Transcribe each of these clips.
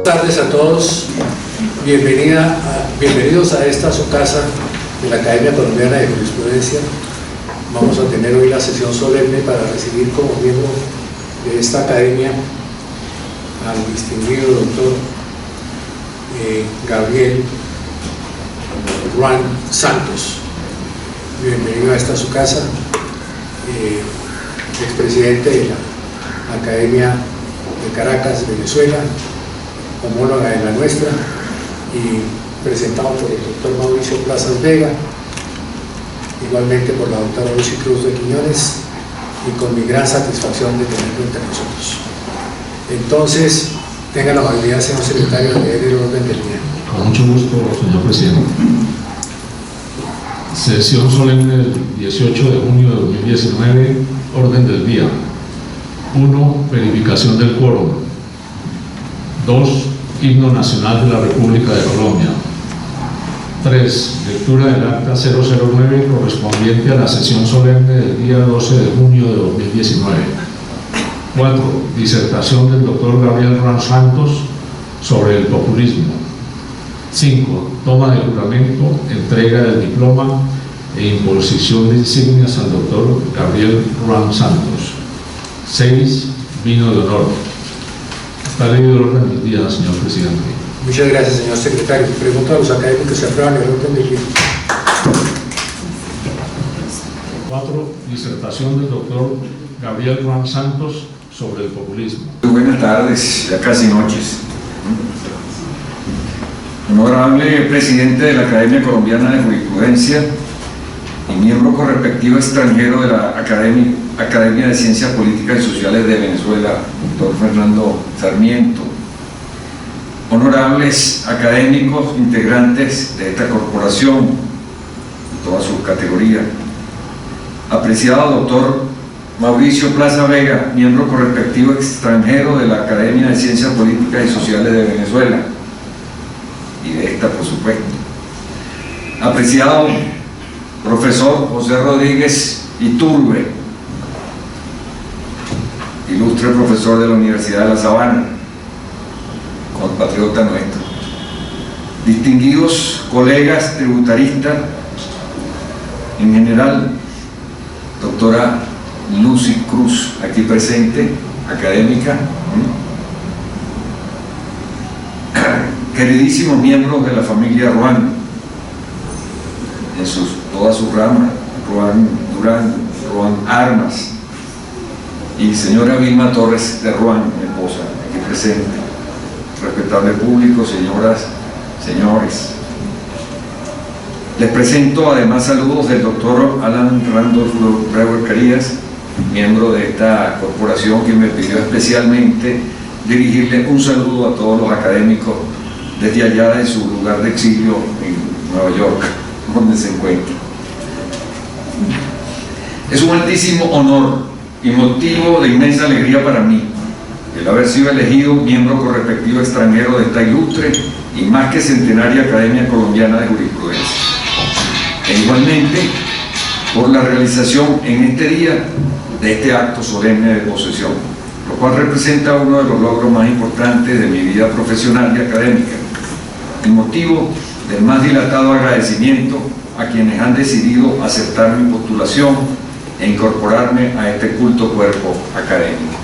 Buenas tardes a todos, bienvenidos a esta su casa de la Academia Colombiana de Jurisprudencia. Vamos a tener hoy la sesión solemne para recibir como miembro de esta academia al distinguido doctor Gabriel Ruan Santos. Bienvenido a esta su casa, expresidente de la Academia de Caracas, Venezuela, homóloga de la nuestra, y presentado por el doctor Mauricio Plazas Vega, igualmente por la doctora Lucy Cruz de Quiñones, y con mi gran satisfacción de tenerlo entre nosotros. Entonces, tenga la amabilidad, señor secretario, de leer el orden del día. Con mucho gusto, señor presidente. Sesión solemne del 18 de junio de 2019, orden del día. 1. Verificación del quórum. 2. Himno Nacional de la República de Colombia. 3. Lectura del acta 009 correspondiente a la sesión solemne del día 12 de junio de 2019. 4. Disertación del doctor Gabriel Ruan Santos sobre el populismo. 5. Toma de juramento, entrega del diploma e imposición de insignias al doctor Gabriel Ruan Santos. 6. Vino de honor. Está leído el orden del día, señor presidente. Muchas gracias, señor secretario. Pregunto a los académicos si aprueban el orden del día. 4. Disertación del doctor Gabriel Ruan Santos sobre el populismo. Muy buenas tardes, ya casi noches. Honorable presidente de la Academia Colombiana de Jurisprudencia y miembro correspectivo extranjero de la Academia de Ciencias Políticas y Sociales de Venezuela, doctor Fernando Sarmiento. Honorables académicos integrantes de esta corporación, en todas sus categorías. Apreciado doctor Mauricio Plazas Vega, miembro correspectivo extranjero de la Academia de Ciencias Políticas y Sociales de Venezuela, y de esta, por supuesto. Apreciado profesor José Rodríguez Iturbe, ilustre profesor de la Universidad de La Sabana, compatriota nuestro. Distinguidos colegas tributaristas, en general, doctora Lucy Cruz, aquí presente, académica, queridísimos miembros de la familia Ruan, en todas sus ramas, Ruan Durán, Ruan Armas, y señora Vilma Torres de Ruan, mi esposa, aquí presente, respetable público, señoras, señores. Les presento además saludos del doctor Alan Randolph Brewer Carías, miembro de esta corporación, que me pidió especialmente dirigirle un saludo a todos los académicos desde allá de su lugar de exilio en Nueva York, donde se encuentra. Es un altísimo honor y motivo de inmensa alegría para mí el haber sido elegido miembro correspectivo extranjero de esta ilustre y más que centenaria Academia Colombiana de Jurisprudencia, e igualmente por la realización en este día de este acto solemne de posesión, lo cual representa uno de los logros más importantes de mi vida profesional y académica, el motivo del más dilatado agradecimiento a quienes han decidido aceptar mi postulación e incorporarme a este culto cuerpo académico.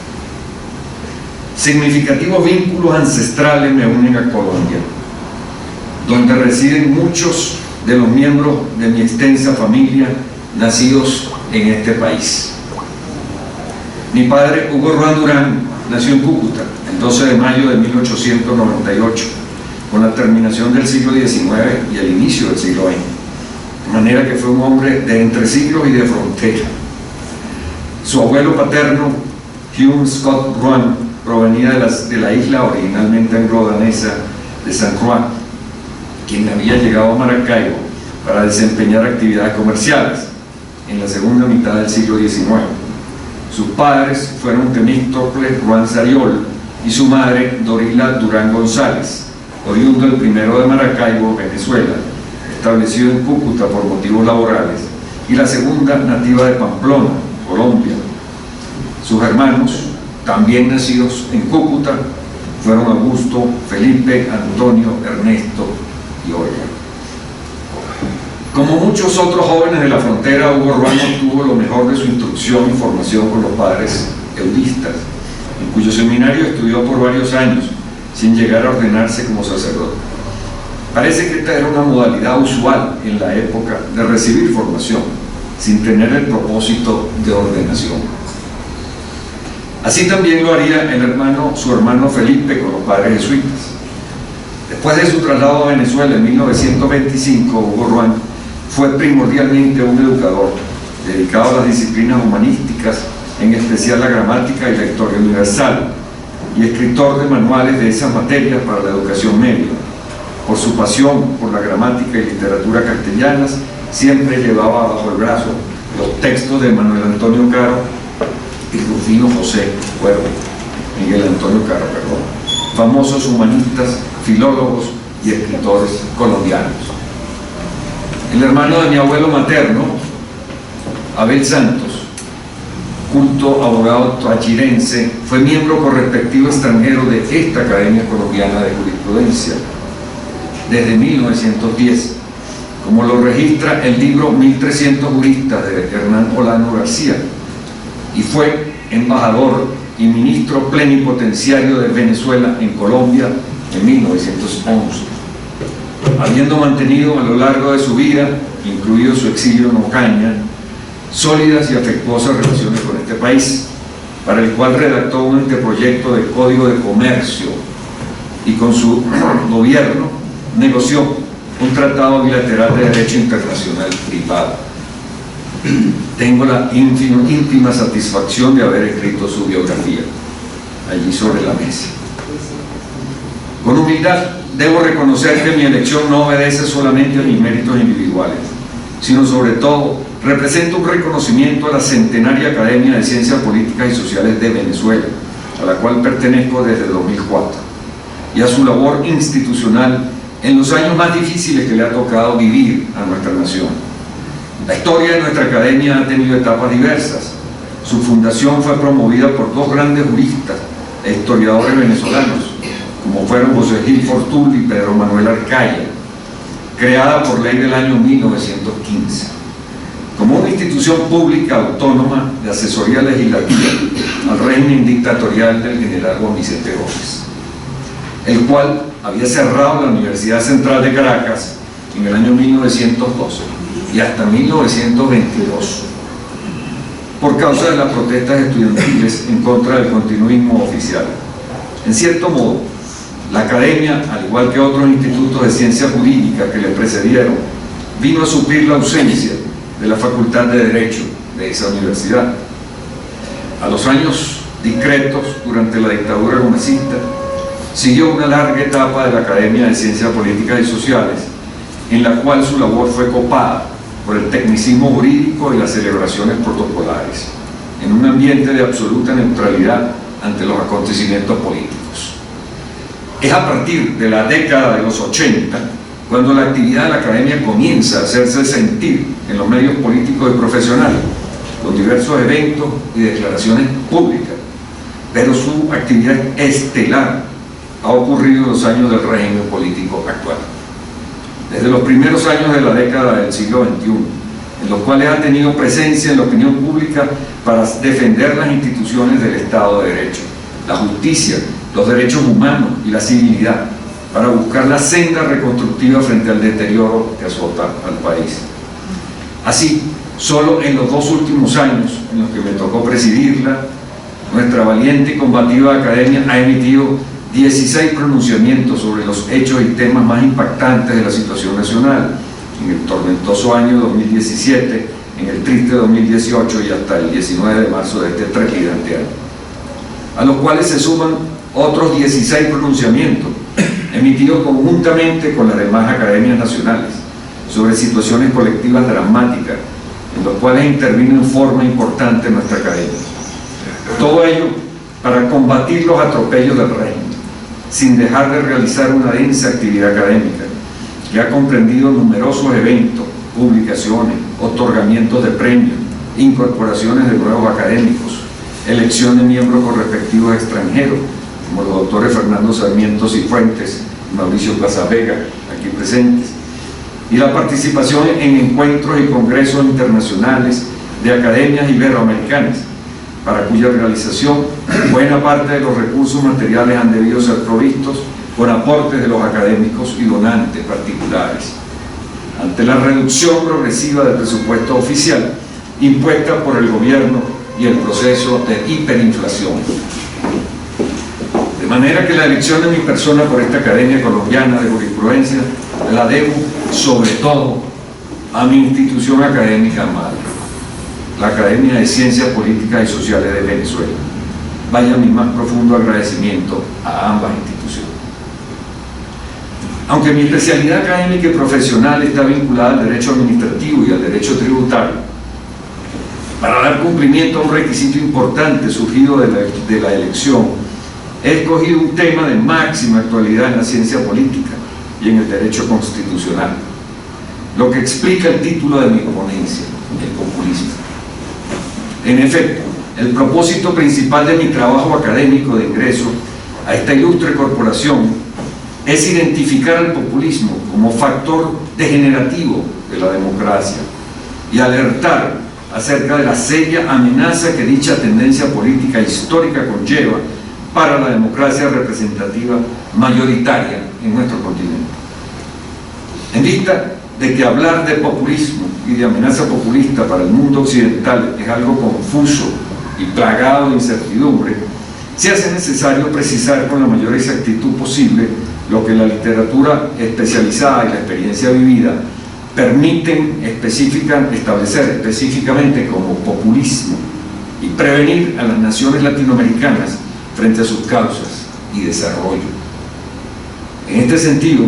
Significativos vínculos ancestrales me unen a Colombia, donde residen muchos de los miembros de mi extensa familia nacidos en este país. Mi padre, Hugo Ruan Durán, nació en Cúcuta el 12 de mayo de 1898, con la terminación del siglo XIX y el inicio del siglo XX, de manera que fue un hombre de entresiglos y de frontera. Su abuelo paterno, Hugh Scott Ruan, provenía de la isla originalmente anglo-danesa de San Juan, quien había llegado a Maracaibo para desempeñar actividades comerciales en la segunda mitad del siglo XIX. Sus padres fueron Temístocles Ruan Sariol y su madre Dorila Durán González, oriundo el primero de Maracaibo, Venezuela, establecido en Cúcuta por motivos laborales, y la segunda nativa de Pamplona, Colombia. Sus hermanos, también nacidos en Cúcuta, fueron Augusto, Felipe, Antonio, Ernesto y Olga. Como muchos otros jóvenes de la frontera, Hugo Ruano tuvo lo mejor de su instrucción y formación con los padres eudistas, en cuyo seminario estudió por varios años, sin llegar a ordenarse como sacerdote. Parece que esta era una modalidad usual en la época de recibir formación, sin tener el propósito de ordenación. Así también lo haría su hermano Felipe con los padres jesuitas. Después de su traslado a Venezuela en 1925, Hugo Ruano fue primordialmente un educador, dedicado a las disciplinas humanísticas, en especial la gramática y la historia universal, y escritor de manuales de esas materias para la educación media. Por su pasión por la gramática y literatura castellanas, siempre llevaba bajo el brazo los textos de Manuel Antonio Caro y Rufino José Cuervo, Miguel Antonio Caro, perdón, famosos humanistas, filólogos y escritores colombianos. El hermano de mi abuelo materno, Abel Santos, culto abogado tachirense, fue miembro correspectivo extranjero de esta Academia Colombiana de Jurisprudencia desde 1910, como lo registra el libro 1300 juristas de Hernán Olano García, y fue embajador y ministro plenipotenciario de Venezuela en Colombia en 1911, habiendo mantenido a lo largo de su vida, incluido su exilio en Ocaña, sólidas y afectuosas relaciones con este país, para el cual redactó un anteproyecto de Código de Comercio y con su gobierno negoció un tratado bilateral de derecho internacional privado. Tengo la íntima satisfacción de haber escrito su biografía allí sobre la mesa. Con humildad debo reconocer que mi elección no obedece solamente a mis méritos individuales, sino sobre todo representa un reconocimiento a la centenaria Academia de Ciencias Políticas y Sociales de Venezuela, a la cual pertenezco desde 2004, y a su labor institucional en los años más difíciles que le ha tocado vivir a nuestra nación. La historia de nuestra academia ha tenido etapas diversas. Su fundación fue promovida por dos grandes juristas e historiadores venezolanos, como fueron José Gil Fortul y Pedro Manuel Arcaya, creada por ley del año 1915, como una institución pública autónoma de asesoría legislativa al régimen dictatorial del general Juan Vicente Gómez, el cual había cerrado la Universidad Central de Caracas en el año 1912 y hasta 1922 por causa de las protestas estudiantiles en contra del continuismo oficial. En cierto modo, la academia, al igual que otros institutos de ciencias jurídicas que le precedieron, vino a suplir la ausencia de la Facultad de Derecho de esa universidad. A los años discretos durante la dictadura gomecista, siguió una larga etapa de la Academia de Ciencias Políticas y Sociales, en la cual su labor fue copada por el tecnicismo jurídico y las celebraciones protocolares, en un ambiente de absoluta neutralidad ante los acontecimientos políticos. Es a partir de la década de los 80 cuando la actividad de la academia comienza a hacerse sentir en los medios políticos y profesionales, con diversos eventos y declaraciones públicas, pero su actividad estelar ha ocurrido en los años del régimen político actual. Desde los primeros años de la década del siglo XXI, en los cuales ha tenido presencia en la opinión pública para defender las instituciones del Estado de Derecho, la justicia, los derechos humanos y la civilidad, para buscar la senda reconstructiva frente al deterioro que azota al país. Así, solo en los 2 últimos años en los que me tocó presidirla, nuestra valiente y combativa academia ha emitido 16 pronunciamientos sobre los hechos y temas más impactantes de la situación nacional, en el tormentoso año 2017, en el triste 2018 y hasta el 19 de marzo de este trepidante año, a los cuales se suman otros 16 pronunciamientos emitidos conjuntamente con las demás academias nacionales sobre situaciones colectivas dramáticas, en los cuales intervino en forma importante nuestra academia. Todo ello para combatir los atropellos del régimen, sin dejar de realizar una densa actividad académica que ha comprendido numerosos eventos, publicaciones, otorgamientos de premios, incorporaciones de nuevos académicos, elección de miembros correspectivos extranjeros, como los doctores Fernando Sarmiento Cifuentes y Mauricio Plaza Vega, aquí presentes, y la participación en encuentros y congresos internacionales de academias iberoamericanas, para cuya realización buena parte de los recursos materiales han debido ser provistos por aportes de los académicos y donantes particulares, ante la reducción progresiva del presupuesto oficial impuesta por el gobierno y el proceso de hiperinflación. De manera que la elección de mi persona por esta Academia Colombiana de Jurisprudencia la debo sobre todo a mi institución académica madre, la Academia de Ciencias Políticas y Sociales de Venezuela. Vaya mi más profundo agradecimiento a ambas instituciones. Aunque mi especialidad académica y profesional está vinculada al derecho administrativo y al derecho tributario, para dar cumplimiento a un requisito importante surgido de la elección, he escogido un tema de máxima actualidad en la ciencia política y en el derecho constitucional, lo que explica el título de mi ponencia, el populismo. En efecto, el propósito principal de mi trabajo académico de ingreso a esta ilustre corporación es identificar al populismo como factor degenerativo de la democracia y alertar acerca de la seria amenaza que dicha tendencia política histórica conlleva para la democracia representativa mayoritaria en nuestro continente. En vista de que hablar de populismo y de amenaza populista para el mundo occidental es algo confuso y plagado de incertidumbre, se hace necesario precisar con la mayor exactitud posible lo que la literatura especializada y la experiencia vivida permiten establecer específicamente como populismo y prevenir a las naciones latinoamericanas frente a sus causas y desarrollo. En este sentido,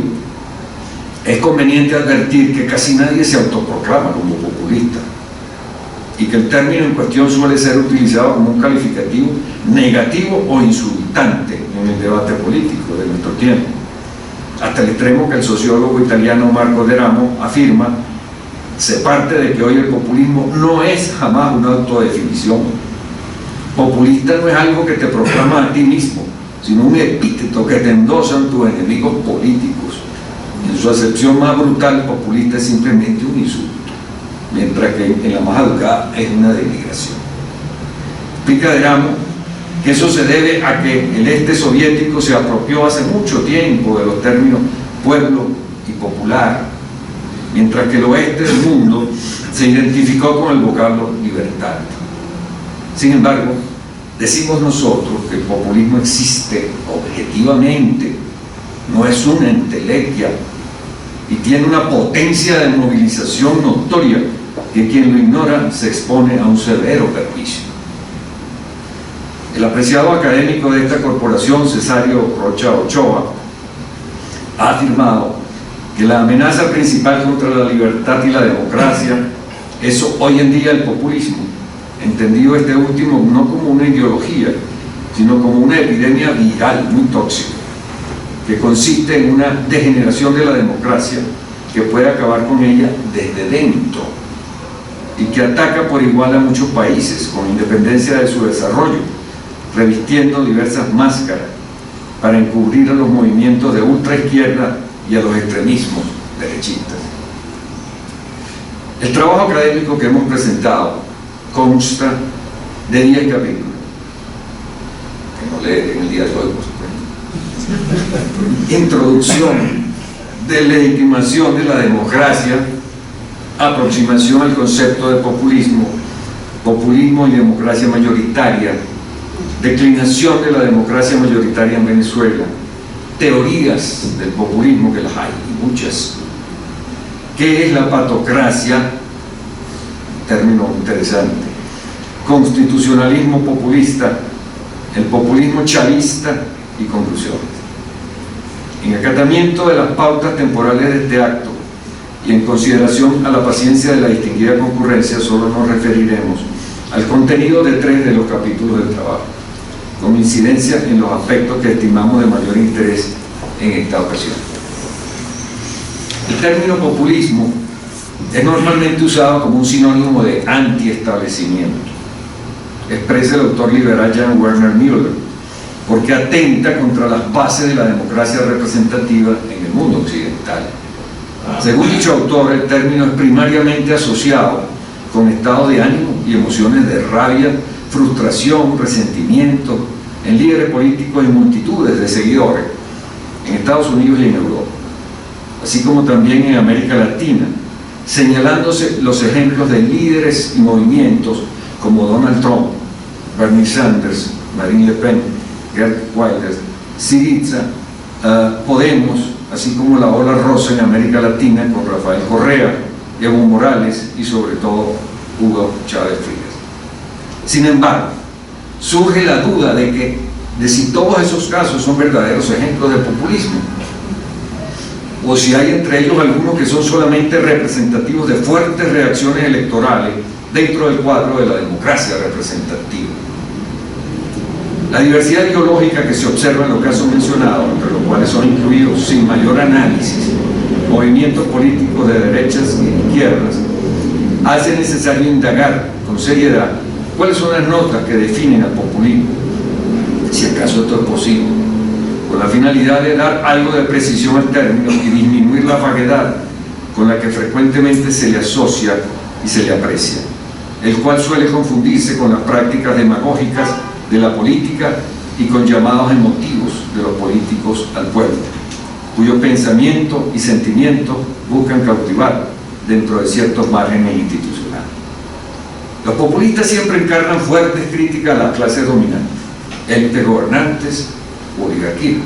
es conveniente advertir que casi nadie se autoproclama como populista y que el término en cuestión suele ser utilizado como un calificativo negativo o insultante en el debate político de nuestro tiempo, hasta el extremo que el sociólogo italiano Marco Deramo afirma: se parte de que hoy el populismo no es jamás una autodefinición. Populista no es algo que te proclama a ti mismo, sino un epíteto que te endosan tus enemigos políticos. En su acepción más brutal, populista es simplemente un insulto, mientras que en la más educada es una denigración. Explica Deramo que eso se debe a que el este soviético se apropió hace mucho tiempo de los términos pueblo y popular, mientras que el oeste del mundo se identificó con el vocablo libertad. Sin embargo, decimos nosotros que el populismo existe objetivamente, no es una entelequia, y tiene una potencia de movilización notoria que quien lo ignora se expone a un severo perjuicio. El apreciado académico de esta corporación, Cesario Rocha Ochoa, ha afirmado que la amenaza principal contra la libertad y la democracia es hoy en día el populismo, entendido este último no como una ideología, sino como una epidemia viral muy tóxica, que consiste en una degeneración de la democracia que puede acabar con ella desde dentro y que ataca por igual a muchos países con independencia de su desarrollo, revistiendo diversas máscaras para encubrir a los movimientos de ultraizquierda y a los extremismos derechistas. El trabajo académico que hemos presentado consta de 10 capítulos, que no leen en el día de hoy, por supuesto. Introducción, delegitimación de la democracia, aproximación al concepto de populismo, populismo y democracia mayoritaria, declinación de la democracia mayoritaria en Venezuela, teorías del populismo, que las hay, muchas. ¿Qué es la patocracia? Término interesante. Constitucionalismo populista, el populismo chavista y conclusiones. En acatamiento de las pautas temporales de este acto y en consideración a la paciencia de la distinguida concurrencia, solo nos referiremos al contenido de 3 de los capítulos del trabajo, con incidencia en los aspectos que estimamos de mayor interés en esta ocasión. El término populismo es normalmente usado como un sinónimo de antiestablecimiento. Expresa el autor liberal Jan Werner Müller, porque atenta contra las bases de la democracia representativa en el mundo occidental. Según dicho autor, el término es primariamente asociado con estados de ánimo y emociones de rabia, frustración, resentimiento en líderes políticos y multitudes de seguidores en Estados Unidos y en Europa, así como también en América Latina, señalándose los ejemplos de líderes y movimientos como Donald Trump, Bernie Sanders, Marine Le Pen, Geert Wilders, Syriza, Podemos, así como la ola rosa en América Latina con Rafael Correa, Evo Morales y sobre todo Hugo Chávez Frías. Sin embargo, surge la duda de si todos esos casos son verdaderos ejemplos de populismo, o si hay entre ellos algunos que son solamente representativos de fuertes reacciones electorales dentro del cuadro de la democracia representativa. La diversidad ideológica que se observa en los casos mencionados, entre los cuales son incluidos sin mayor análisis movimientos políticos de derechas y de izquierdas, hace necesario indagar con seriedad cuáles son las notas que definen al populismo, si acaso esto es posible, con la finalidad de dar algo de precisión al término y disminuir la vaguedad con la que frecuentemente se le asocia y se le aprecia, el cual suele confundirse con las prácticas demagógicas de la política y con llamados emotivos de los políticos al pueblo, cuyo pensamiento y sentimiento buscan cautivar dentro de ciertos márgenes institucionales. Los populistas siempre encarnan fuertes críticas a las clases dominantes, élites gobernantes, oligarquía.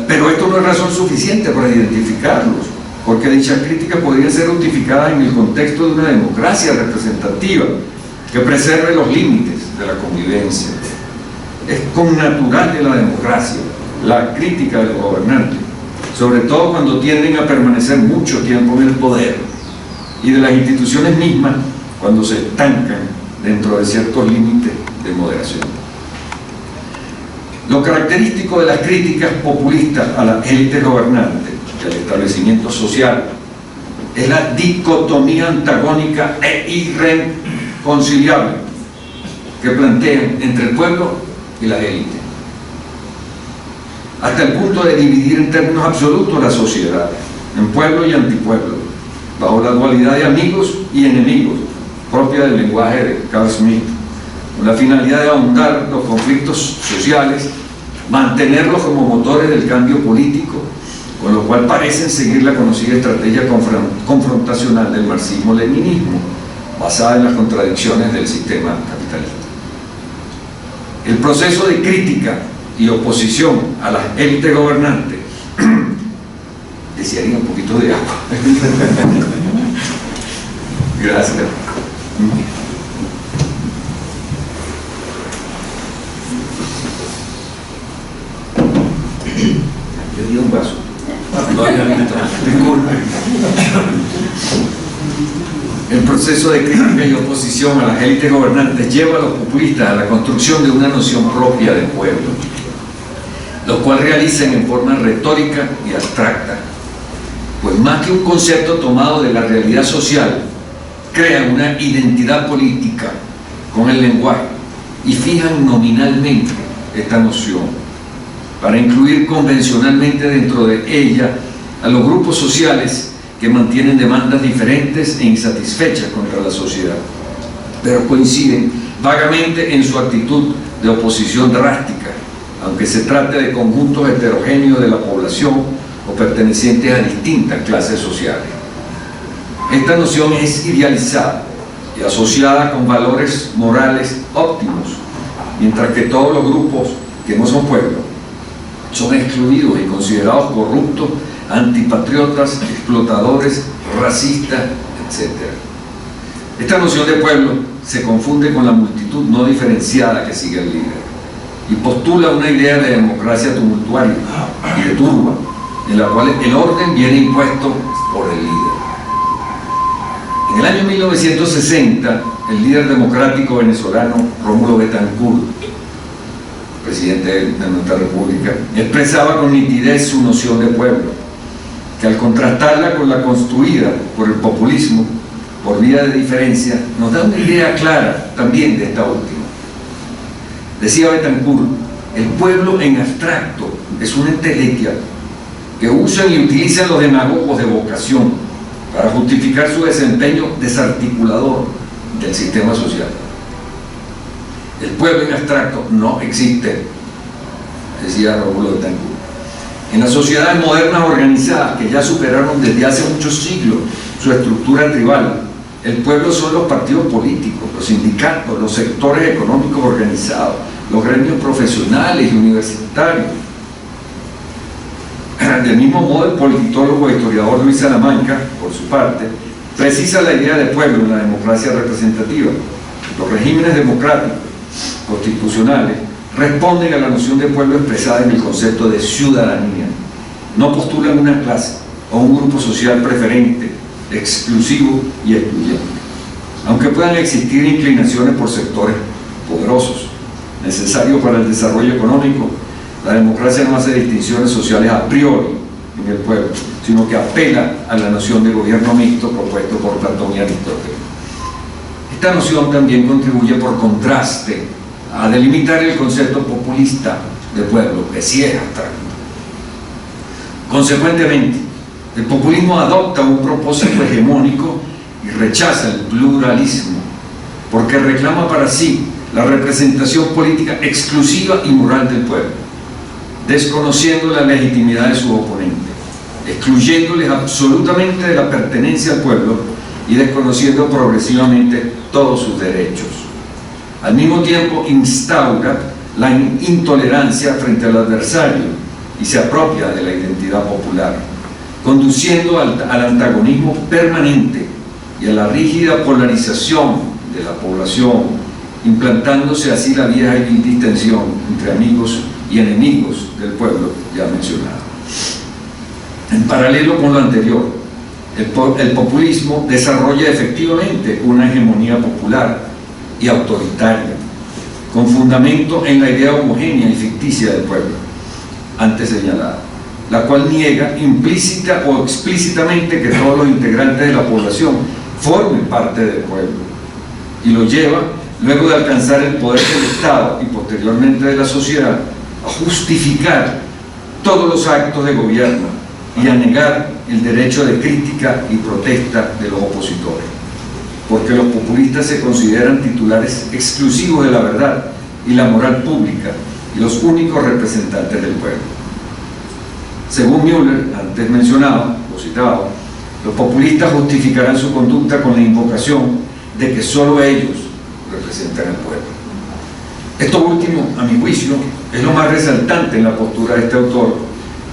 Pero esto no es razón suficiente para identificarlos, porque dichas críticas podrían ser justificadas en el contexto de una democracia representativa que preserve los límites de la convivencia. Es connatural de la democracia la crítica de los gobernantes, sobre todo cuando tienden a permanecer mucho tiempo en el poder, y de las instituciones mismas cuando se estancan dentro de ciertos límites de moderación. Lo característico de las críticas populistas a las élites gobernantes y al establecimiento social es la dicotomía antagónica e irreconciliable que plantean entre el pueblo y las élites, hasta el punto de dividir en términos absolutos la sociedad en pueblo y antipueblo, bajo la dualidad de amigos y enemigos propia del lenguaje de Carl Schmitt, con la finalidad de ahondar los conflictos sociales, mantenerlos como motores del cambio político, con lo cual parecen seguir la conocida estrategia confrontacional del marxismo-leninismo, basada en las contradicciones del sistema capitalista. El proceso de crítica y oposición a las élites gobernantes, desearía un poquito de agua. Gracias. Yo di un vaso. El proceso de crítica y oposición a las élites gobernantes lleva a los populistas a la construcción de una noción propia de pueblo, lo cual realizan en forma retórica y abstracta, pues más que un concepto tomado de la realidad social, crean una identidad política con el lenguaje y fijan nominalmente esta noción para incluir convencionalmente dentro de ella a los grupos sociales que mantienen demandas diferentes e insatisfechas contra la sociedad, pero coinciden vagamente en su actitud de oposición drástica, aunque se trate de conjuntos heterogéneos de la población o pertenecientes a distintas clases sociales. Esta noción es idealizada y asociada con valores morales óptimos, mientras que todos los grupos que no son pueblo son excluidos y considerados corruptos, antipatriotas, explotadores, racistas, etc. Esta noción de pueblo se confunde con la multitud no diferenciada que sigue al líder y postula una idea de democracia tumultuaria y de turba, en la cual el orden viene impuesto por el líder. En el año 1960, el líder democrático venezolano Rómulo Betancourt, presidente de nuestra república, expresaba con nitidez su noción de pueblo, que al contrastarla con la construida por el populismo por vía de diferencia, nos da una idea clara también de esta última. Decía Betancourt El pueblo en abstracto es una entelequia que usan y utilizan los demagogos de vocación para justificar su desempeño desarticulador del sistema social. El pueblo en abstracto no existe, decía Rómulo Betancourt. En las sociedades modernas organizadas, que ya superaron desde hace muchos siglos su estructura tribal, el pueblo son los partidos políticos, los sindicatos, los sectores económicos organizados, los gremios profesionales y universitarios. Del mismo modo, el politólogo e historiador Luis Salamanca, por su parte, precisa la idea de pueblo en la democracia representativa. Los regímenes democráticos, constitucionales, responden a la noción de pueblo expresada en el concepto de ciudadanía. No postulan una clase o un grupo social preferente, exclusivo y excluyente. Aunque puedan existir inclinaciones por sectores poderosos, necesarios para el desarrollo económico, la democracia no hace distinciones sociales a priori en el pueblo, sino que apela a la noción de gobierno mixto propuesto por Platón y Aristóteles. Esta noción también contribuye por contraste a delimitar el concepto populista de pueblo, que sí es abstracto. Consecuentemente, el populismo adopta un propósito hegemónico y rechaza el pluralismo, porque reclama para sí la representación política exclusiva y moral del pueblo, desconociendo la legitimidad de su oponente, excluyéndoles absolutamente de la pertenencia al pueblo y desconociendo progresivamente todos sus derechos. Al mismo tiempo instaura la intolerancia frente al adversario y se apropia de la identidad popular, conduciendo al antagonismo permanente y a la rígida polarización de la población, implantándose así la vieja distinción entre amigos y enemigos del pueblo ya mencionado. En paralelo con lo anterior, el populismo desarrolla efectivamente una hegemonía popular y autoritaria, con fundamento en la idea homogénea y ficticia del pueblo, antes señalada, la cual niega implícita o explícitamente que todos los integrantes de la población formen parte del pueblo, y lo lleva, luego de alcanzar el poder del Estado y posteriormente de la sociedad, a justificar todos los actos de gobierno y a negar el derecho de crítica y protesta de los opositores, porque los populistas se consideran titulares exclusivos de la verdad y la moral pública y los únicos representantes del pueblo. Según Müller, antes mencionado o citado, los populistas justificarán su conducta con la invocación de que solo ellos representan al pueblo. Esto último, a mi juicio, es lo más resaltante en la postura de este autor,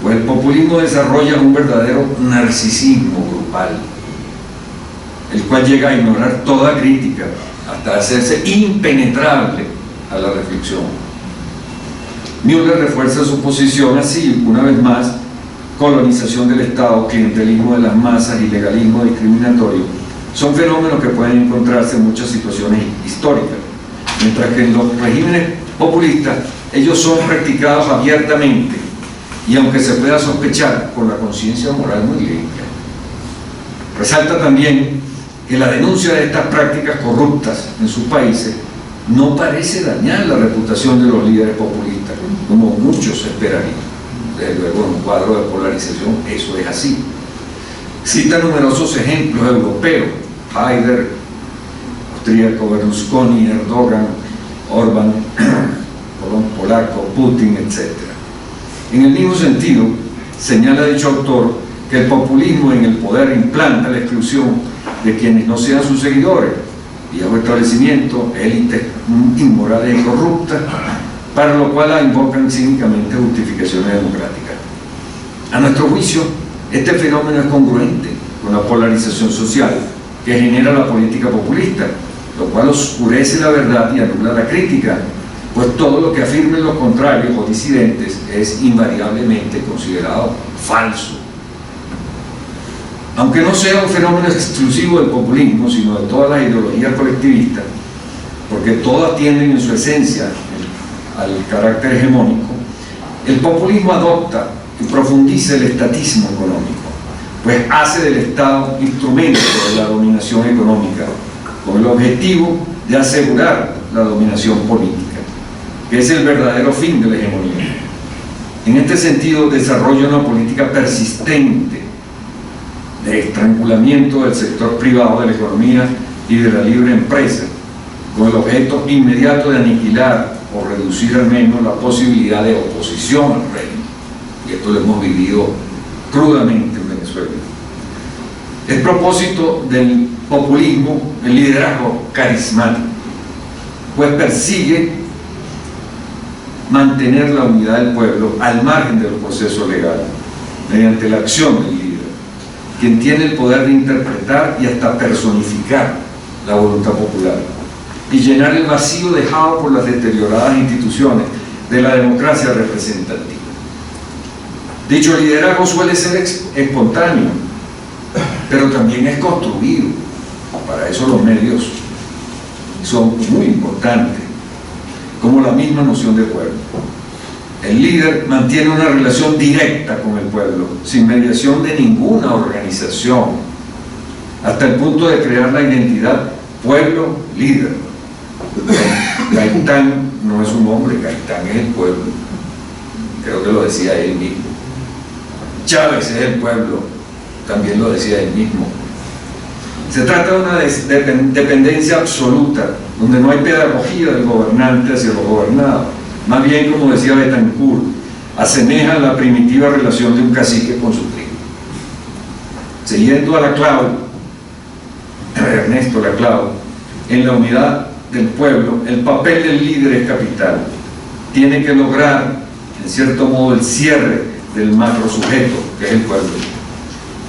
pues el populismo desarrolla un verdadero narcisismo grupal, el cual llega a ignorar toda crítica hasta hacerse impenetrable a la reflexión. Müller refuerza su posición así, una vez más: colonización del Estado, clientelismo de las masas y legalismo discriminatorio son fenómenos que pueden encontrarse en muchas situaciones históricas, mientras que en los regímenes populistas ellos son practicados abiertamente y, aunque se pueda sospechar, con la conciencia moral muy limpia. Resalta también que la denuncia de estas prácticas corruptas en sus países no parece dañar la reputación de los líderes populistas, como muchos esperarían. Desde luego, en un cuadro de polarización eso es así. Cita numerosos ejemplos europeos: Haider, austríaco, Berlusconi, Erdogan, Orbán, polaco, Putin, etc. En el mismo sentido, señala dicho autor que el populismo en el poder implanta la exclusión de quienes no sean sus seguidores, viejo establecimiento, élites inmorales y corruptas, para lo cual invocan cínicamente justificaciones democráticas. A nuestro juicio, este fenómeno es congruente con la polarización social que genera la política populista, lo cual oscurece la verdad y anula la crítica, pues todo lo que afirmen los contrarios o disidentes es invariablemente considerado falso. Aunque no sea un fenómeno exclusivo del populismo, sino de todas las ideologías colectivistas, porque todas tienden en su esencia al carácter hegemónico, el populismo adopta y profundiza el estatismo económico, pues hace del Estado instrumento de la dominación económica, con el objetivo de asegurar la dominación política. que es el verdadero fin de la hegemonía. En este sentido, desarrolla una política persistente de estrangulamiento del sector privado de la economía y de la libre empresa, con el objeto inmediato de aniquilar o reducir al menos la posibilidad de oposición al régimen. Y esto lo hemos vivido crudamente en Venezuela. El propósito del populismo, el liderazgo carismático, pues persigue mantener la unidad del pueblo al margen del proceso legal, mediante la acción del líder, quien tiene el poder de interpretar y hasta personificar la voluntad popular y llenar el vacío dejado por las deterioradas instituciones de la democracia representativa. Dicho liderazgo suele ser espontáneo, pero también es construido. Para eso los medios son muy importantes, como la misma noción de pueblo. El líder mantiene una relación directa con el pueblo, sin mediación de ninguna organización, hasta el punto de crear la identidad pueblo-líder. Gaitán no es un hombre, Gaitán es el pueblo. Creo que lo decía él mismo. Chávez es el pueblo, también lo decía él mismo. Se trata de una dependencia absoluta, donde no hay pedagogía del gobernante hacia los gobernados. Más bien, como decía Betancourt, asemeja la primitiva relación de un cacique con su tribu. Siguiendo a Laclau, Ernesto Laclau, en la unidad del pueblo, el papel del líder es capital. Tiene que lograr, en cierto modo, el cierre del macrosujeto, que es el pueblo.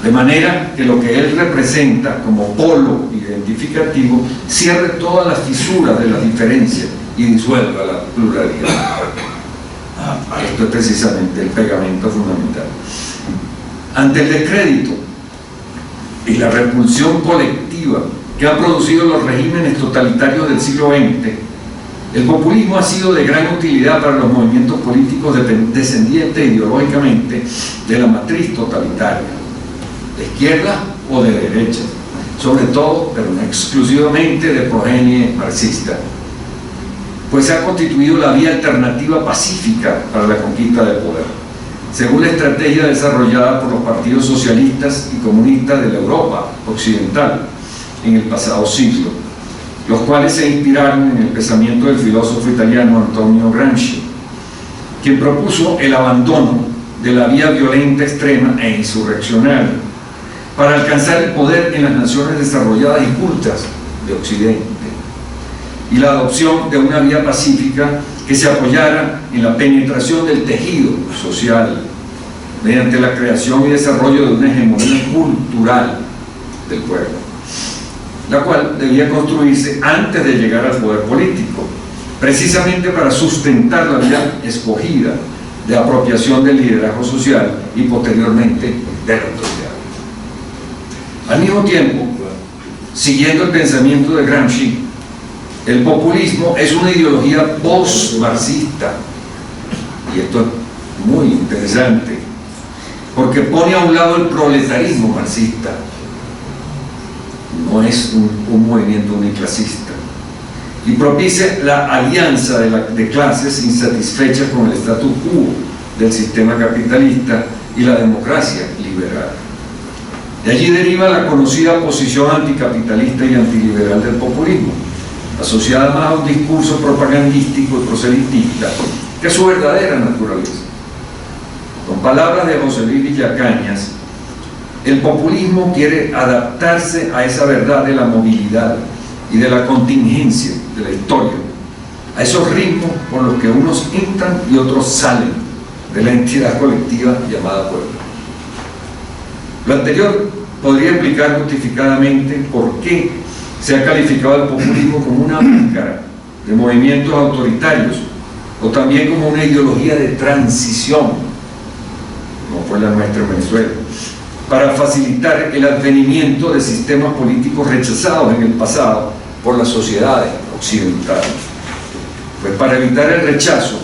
De manera que lo que él representa como polo identificativo cierre todas las fisuras de las diferencias y disuelva la pluralidad. Esto es precisamente el pegamento fundamental. Ante el descrédito y la repulsión colectiva que han producido los regímenes totalitarios del siglo XX, el populismo ha sido de gran utilidad para los movimientos políticos descendientes ideológicamente de la matriz totalitaria, de izquierda o de derecha, sobre todo, pero no exclusivamente, de progenie marxista, pues ha constituido la vía alternativa pacífica para la conquista del poder, según la estrategia desarrollada por los partidos socialistas y comunistas de la Europa occidental en el pasado siglo, los cuales se inspiraron en el pensamiento del filósofo italiano Antonio Gramsci, quien propuso el abandono de la vía violenta extrema e insurreccional para alcanzar el poder en las naciones desarrolladas y cultas de Occidente, y la adopción de una vía pacífica que se apoyara en la penetración del tejido social mediante la creación y desarrollo de una hegemonía cultural del pueblo, la cual debía construirse antes de llegar al poder político, precisamente para sustentar la vía escogida de apropiación del liderazgo social y posteriormente de la autoridad. Al mismo tiempo, siguiendo el pensamiento de Gramsci, el populismo es una ideología post-marxista, y esto es muy interesante, porque pone a un lado el proletarismo marxista. No es un movimiento uniclasista, y propicia la alianza de clases insatisfechas con el status quo del sistema capitalista y la democracia liberal. De allí deriva la conocida posición anticapitalista y antiliberal del populismo, asociada más a un discurso propagandístico y proselitista que a su verdadera naturaleza. Con palabras de José Luis Villacañas, el populismo quiere adaptarse a esa verdad de la movilidad y de la contingencia de la historia, a esos ritmos por los que unos entran y otros salen de la entidad colectiva llamada pueblo. Lo anterior podría explicar justificadamente por qué se ha calificado el populismo como una máscara de movimientos autoritarios, o también como una ideología de transición, como fue la nuestra en Venezuela, para facilitar el advenimiento de sistemas políticos rechazados en el pasado por las sociedades occidentales. Pues para evitar el rechazo,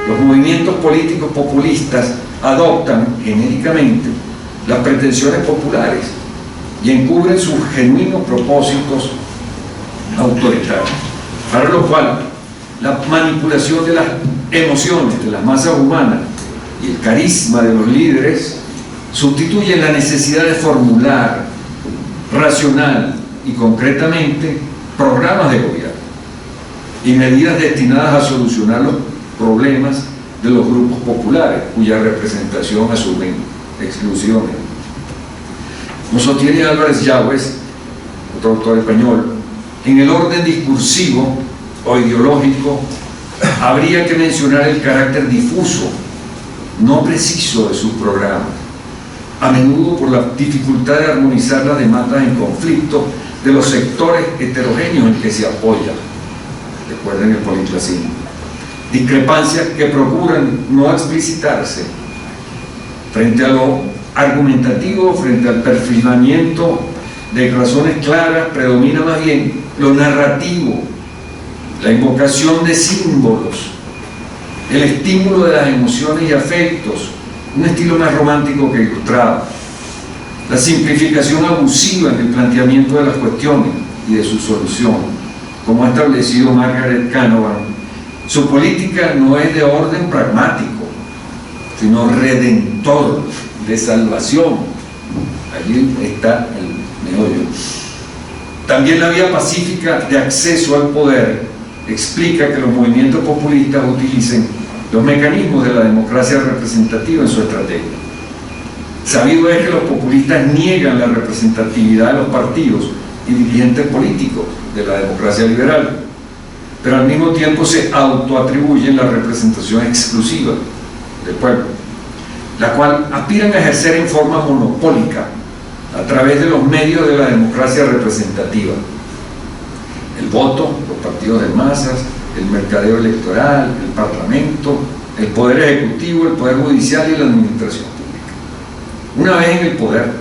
los movimientos políticos populistas adoptan genéricamente las pretensiones populares y encubren sus genuinos propósitos autoritarios, para lo cual la manipulación de las emociones de las masas humanas y el carisma de los líderes sustituyen la necesidad de formular racional y concretamente programas de gobierno y medidas destinadas a solucionar los problemas de los grupos populares, cuya representación asumen exclusiones. Como sostiene Álvarez Yáguez, otro autor español, en el orden discursivo o ideológico habría que mencionar el carácter difuso, no preciso de sus programas, a menudo por la dificultad de armonizar las demandas en conflicto de los sectores heterogéneos en que se apoyan. Recuerden el policlasismo. Discrepancias que procuran no explicitarse frente a lo argumentativo, frente al perfilamiento de razones claras, predomina más bien lo narrativo, la invocación de símbolos, el estímulo de las emociones y afectos, un estilo más romántico que ilustrado, la simplificación abusiva en el planteamiento de las cuestiones y de su solución, como ha establecido Margaret Canavan. Su política no es de orden pragmático, sino redentor, de salvación. Allí está el meollo. También la vía pacífica de acceso al poder explica que los movimientos populistas utilicen los mecanismos de la democracia representativa en su estrategia. Sabido es que los populistas niegan la representatividad de los partidos y dirigentes políticos de la democracia liberal, pero al mismo tiempo se autoatribuyen la representación exclusiva del pueblo, la cual aspiran a ejercer en forma monopólica a través de los medios de la democracia representativa: el voto, los partidos de masas, el mercadeo electoral, el parlamento, el poder ejecutivo, el poder judicial y la administración pública. Una vez en el poder,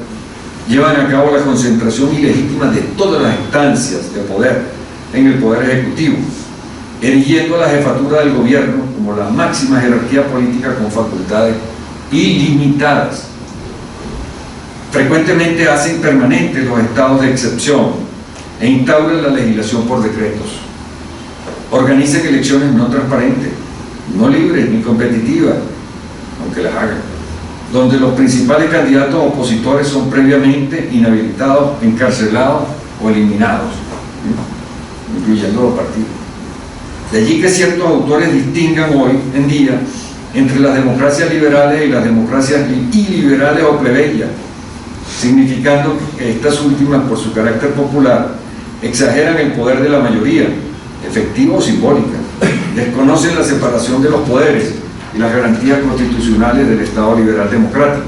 llevan a cabo la concentración ilegítima de todas las instancias de poder en el poder ejecutivo, erigiendo a la jefatura del gobierno como la máxima jerarquía política con facultades ilimitadas. Frecuentemente hacen permanentes los estados de excepción e instauran la legislación por decretos. Organizan elecciones no transparentes, no libres ni competitivas, aunque las hagan, donde los principales candidatos opositores son previamente inhabilitados, encarcelados o eliminados, incluyendo los partidos. De allí que ciertos autores distingan hoy en día entre las democracias liberales y las democracias iliberales o plebeyas, significando que estas últimas, por su carácter popular, exageran el poder de la mayoría, efectiva o simbólica, desconocen la separación de los poderes y las garantías constitucionales del Estado liberal democrático,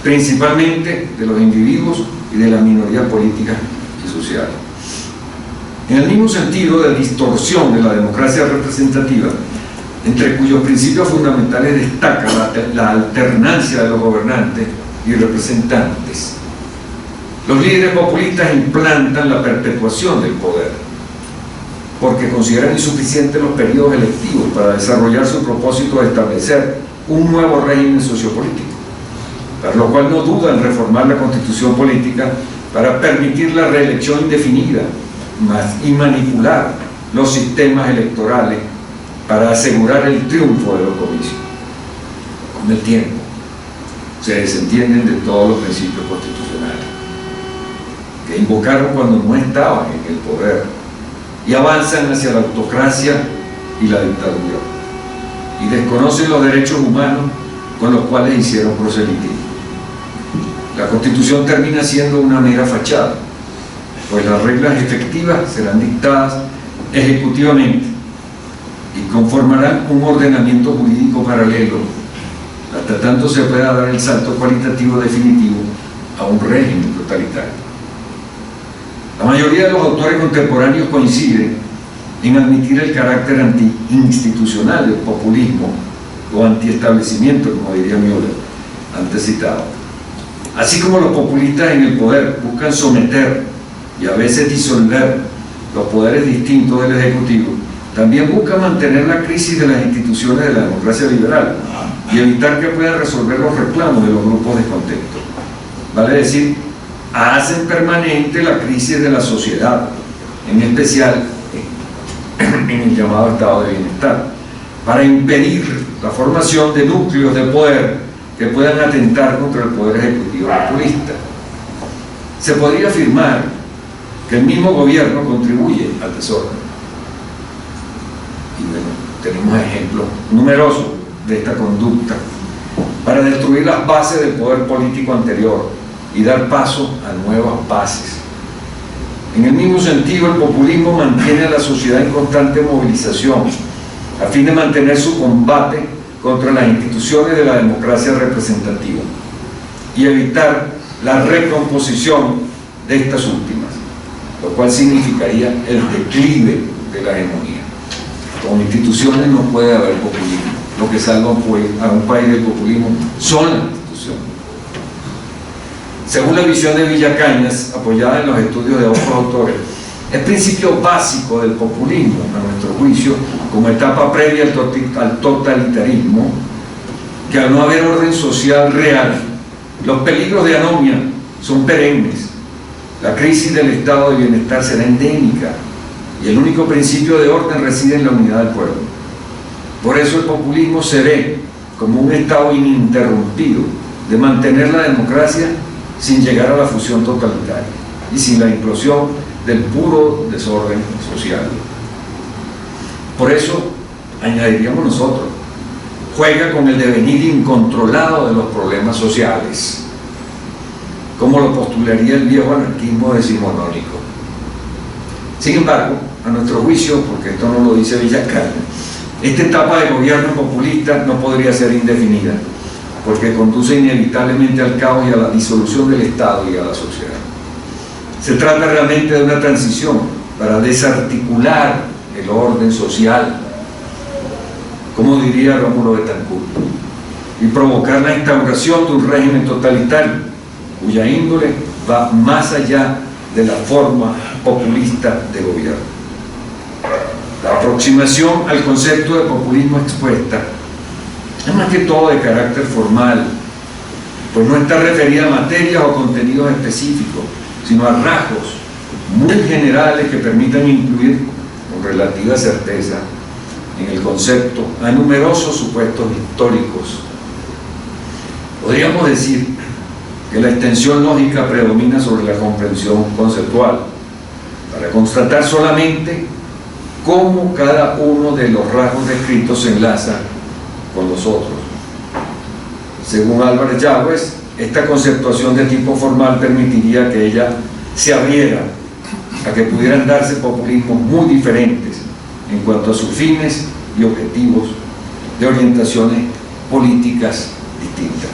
principalmente de los individuos y de las minorías políticas y sociales. En el mismo sentido de distorsión de la democracia representativa, entre cuyos principios fundamentales destaca la alternancia de los gobernantes y representantes, los líderes populistas implantan la perpetuación del poder, porque consideran insuficientes los periodos electivos para desarrollar su propósito de establecer un nuevo régimen sociopolítico, para lo cual no dudan en reformar la constitución política para permitir la reelección indefinida y manipular los sistemas electorales para asegurar el triunfo de los comicios. Con el tiempo se desentienden de todos los principios constitucionales que invocaron cuando no estaban en el poder y avanzan hacia la autocracia y la dictadura, y desconocen los derechos humanos con los cuales hicieron proselitismo. La Constitución termina siendo una mera fachada, pues las reglas efectivas serán dictadas ejecutivamente y conformarán un ordenamiento jurídico paralelo hasta tanto se pueda dar el salto cualitativo definitivo a un régimen totalitario. La mayoría de los autores contemporáneos coinciden en admitir el carácter anti-institucional del populismo o antiestablecimiento, como diría Müller, antes citado. Así como los populistas en el poder buscan someter y a veces disolver los poderes distintos del Ejecutivo, también buscan mantener la crisis de las instituciones de la democracia liberal y evitar que puedan resolver los reclamos de los grupos descontentos. Vale decir, hacen permanente la crisis de la sociedad, en especial en el llamado estado de bienestar, para impedir la formación de núcleos de poder que puedan atentar contra el poder ejecutivo populista. Se podría afirmar que el mismo gobierno contribuye al desorden. Y bueno, tenemos ejemplos numerosos de esta conducta para destruir las bases del poder político anterior y dar paso a nuevas bases. En el mismo sentido, el populismo mantiene a la sociedad en constante movilización a fin de mantener su combate contra las instituciones de la democracia representativa y evitar la recomposición de estas últimas, lo cual significaría el declive de la hegemonía. Con instituciones no puede haber populismo. Lo que salva a un país del populismo son las instituciones. Según la visión de Villacañas, apoyada en los estudios de otros autores, el principio básico del populismo, a nuestro juicio, como etapa previa al totalitarismo, que al no haber orden social real, los peligros de anomia son perennes, la crisis del estado de bienestar será endémica y el único principio de orden reside en la unidad del pueblo. Por eso el populismo se ve como un estado ininterrumpido de mantener la democracia sin llegar a la fusión totalitaria y sin la implosión del puro desorden social. Por eso, añadiríamos nosotros, juega con el devenir incontrolado de los problemas sociales, como lo postularía el viejo anarquismo decimonónico. Sin embargo, a nuestro juicio, porque esto no lo dice Villacañas, esta etapa de gobierno populista no podría ser indefinida, porque conduce inevitablemente al caos y a la disolución del Estado y a la sociedad. Se trata realmente de una transición para desarticular el orden social, como diría Rómulo Betancourt, y provocar la instauración de un régimen totalitario, cuya índole va más allá de la forma populista de gobierno. La aproximación al concepto de populismo expuesta es más que todo de carácter formal, pues no está referida a materias o contenidos específicos, sino a rasgos muy generales que permitan incluir con relativa certeza en el concepto a numerosos supuestos históricos. Podríamos decir que la extensión lógica predomina sobre la comprensión conceptual, para constatar solamente cómo cada uno de los rasgos descritos se enlaza con los otros. Según Álvarez Yagüez, esta conceptuación de tipo formal permitiría que ella se abriera a que pudieran darse populismos muy diferentes en cuanto a sus fines y objetivos de orientaciones políticas distintas.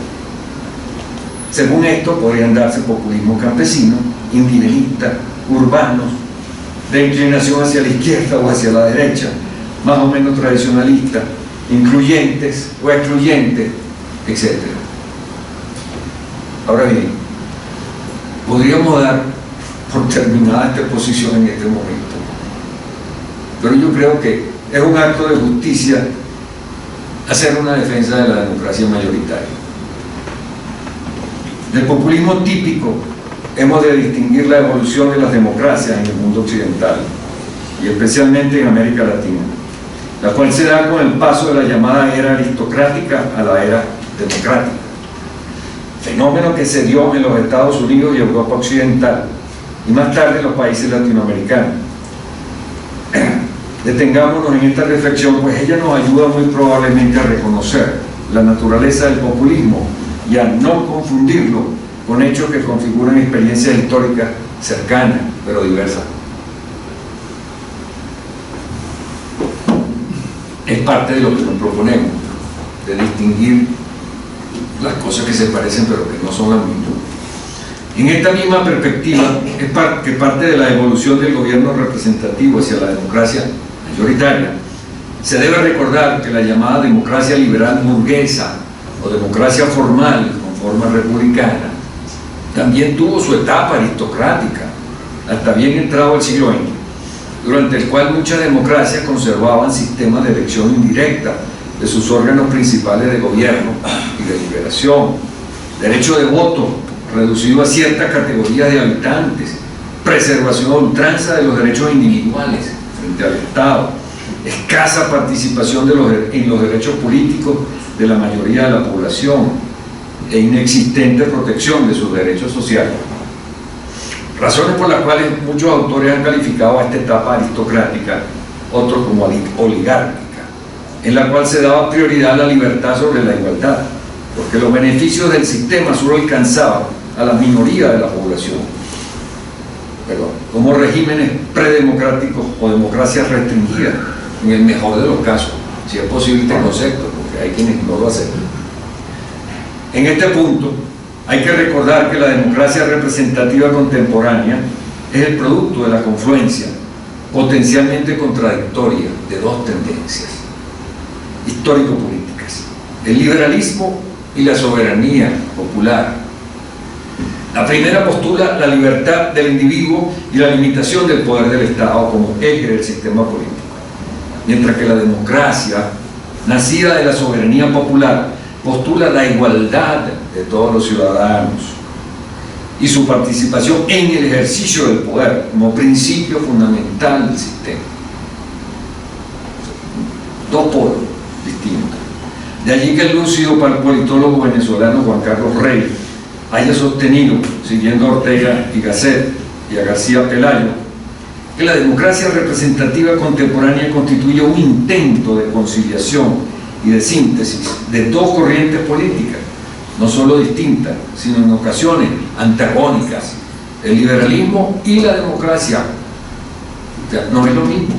Según esto, podrían darse populismo campesino, indigenista, urbanos, de inclinación hacia la izquierda o hacia la derecha, más o menos tradicionalista, incluyentes o excluyentes, etc. Ahora bien, podríamos dar por terminada esta exposición en este momento, pero yo creo que es un acto de justicia hacer una defensa de la democracia mayoritaria. Del populismo típico hemos de distinguir la evolución de las democracias en el mundo occidental y especialmente en América Latina, la cual se da con el paso de la llamada era aristocrática a la era democrática, fenómeno que se dio en los Estados Unidos y Europa Occidental y más tarde en los países latinoamericanos. Detengámonos en esta reflexión, pues ella nos ayuda muy probablemente a reconocer la naturaleza del populismo y a no confundirlo con hechos que configuran experiencias históricas cercanas, pero diversas. Es parte de lo que nos proponemos, de distinguir las cosas que se parecen pero que no son las mismas. En esta misma perspectiva es que parte de la evolución del gobierno representativo hacia la democracia mayoritaria. Se debe recordar que la llamada democracia liberal burguesa o democracia formal con forma republicana también tuvo su etapa aristocrática hasta bien entrado el siglo XX, durante el cual muchas democracias conservaban sistemas de elección indirecta de sus órganos principales de gobierno y deliberación, derecho de voto reducido a ciertas categorías de habitantes, preservación a ultranza de los derechos individuales frente al Estado, escasa participación en los derechos políticos de la mayoría de la población e inexistente protección de sus derechos sociales. Razones por las cuales muchos autores han calificado a esta etapa aristocrática, otros como oligárquica, en la cual se daba prioridad a la libertad sobre la igualdad, porque los beneficios del sistema solo alcanzaban a la minoría de la población, como regímenes predemocráticos o democracias restringidas, en el mejor de los casos, si es posible este concepto, porque hay quienes no lo aceptan. En este punto, hay que recordar que la democracia representativa contemporánea es el producto de la confluencia potencialmente contradictoria de dos tendencias histórico-políticas: el liberalismo y la soberanía popular. La primera postula la libertad del individuo y la limitación del poder del Estado como eje del sistema político, mientras que la democracia, nacida de la soberanía popular, postula la igualdad de todos los ciudadanos y su participación en el ejercicio del poder como principio fundamental del sistema. Dos polos distintos. De allí que el lúcido politólogo venezolano Juan Carlos Rey haya sostenido, siguiendo a Ortega y Gasset y a García Pelayo, que la democracia representativa contemporánea constituye un intento de conciliación y de síntesis de dos corrientes políticas, no solo distintas, sino en ocasiones antagónicas: el liberalismo y la democracia. O sea, no es lo mismo.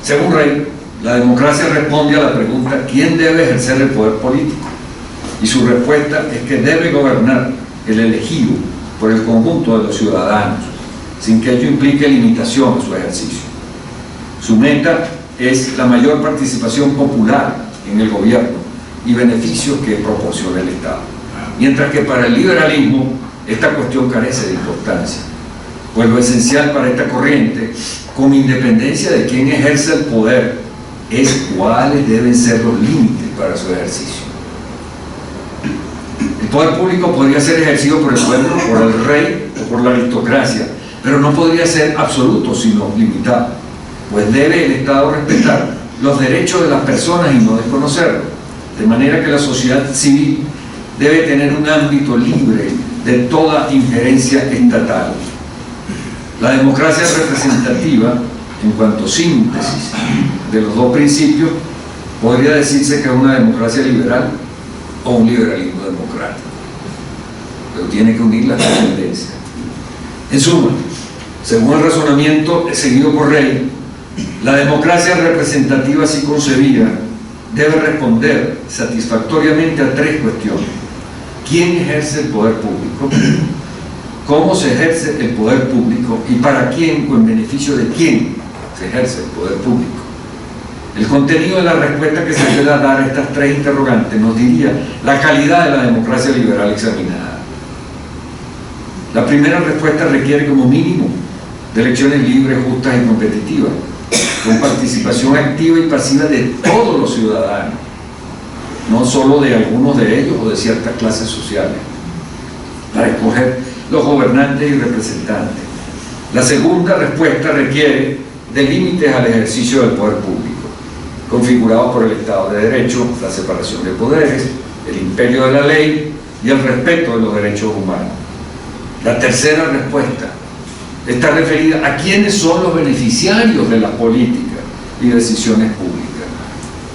Según Rey, la democracia responde a la pregunta ¿quién debe ejercer el poder político? Y su respuesta es que debe gobernar el elegido por el conjunto de los ciudadanos, sin que ello implique limitación a su ejercicio. Su meta es la mayor participación popular en el gobierno y beneficios que proporciona el Estado. Mientras que para el liberalismo esta cuestión carece de importancia, pues lo esencial para esta corriente, con independencia de quién ejerce el poder, es cuáles deben ser los límites para su ejercicio. El poder público podría ser ejercido por el pueblo, por el rey o por la aristocracia, pero no podría ser absoluto sino limitado, pues debe el Estado respetar los derechos de las personas y no desconocerlos, de manera que la sociedad civil debe tener un ámbito libre de toda injerencia estatal. La democracia representativa, en cuanto a síntesis de los dos principios, podría decirse que es una democracia liberal o un liberalismo democrático, pero tiene que unir las dos tendencias. En suma, según el razonamiento seguido por Rey, la democracia representativa así concebida debe responder satisfactoriamente a tres cuestiones: ¿quién ejerce el poder público? ¿Cómo se ejerce el poder público? ¿Y para quién o en beneficio de quién se ejerce el poder público? El contenido de la respuesta que se pueda dar a estas tres interrogantes nos diría la calidad de la democracia liberal examinada. La primera respuesta requiere como mínimo de elecciones libres, justas y competitivas, con participación activa y pasiva de todos los ciudadanos, no solo de algunos de ellos o de ciertas clases sociales, para escoger los gobernantes y representantes. La segunda respuesta requiere de límites al ejercicio del poder público, configurados por el Estado de Derecho, la separación de poderes, el imperio de la ley y el respeto de los derechos humanos. La tercera respuesta está referida a quiénes son los beneficiarios de las políticas y decisiones públicas,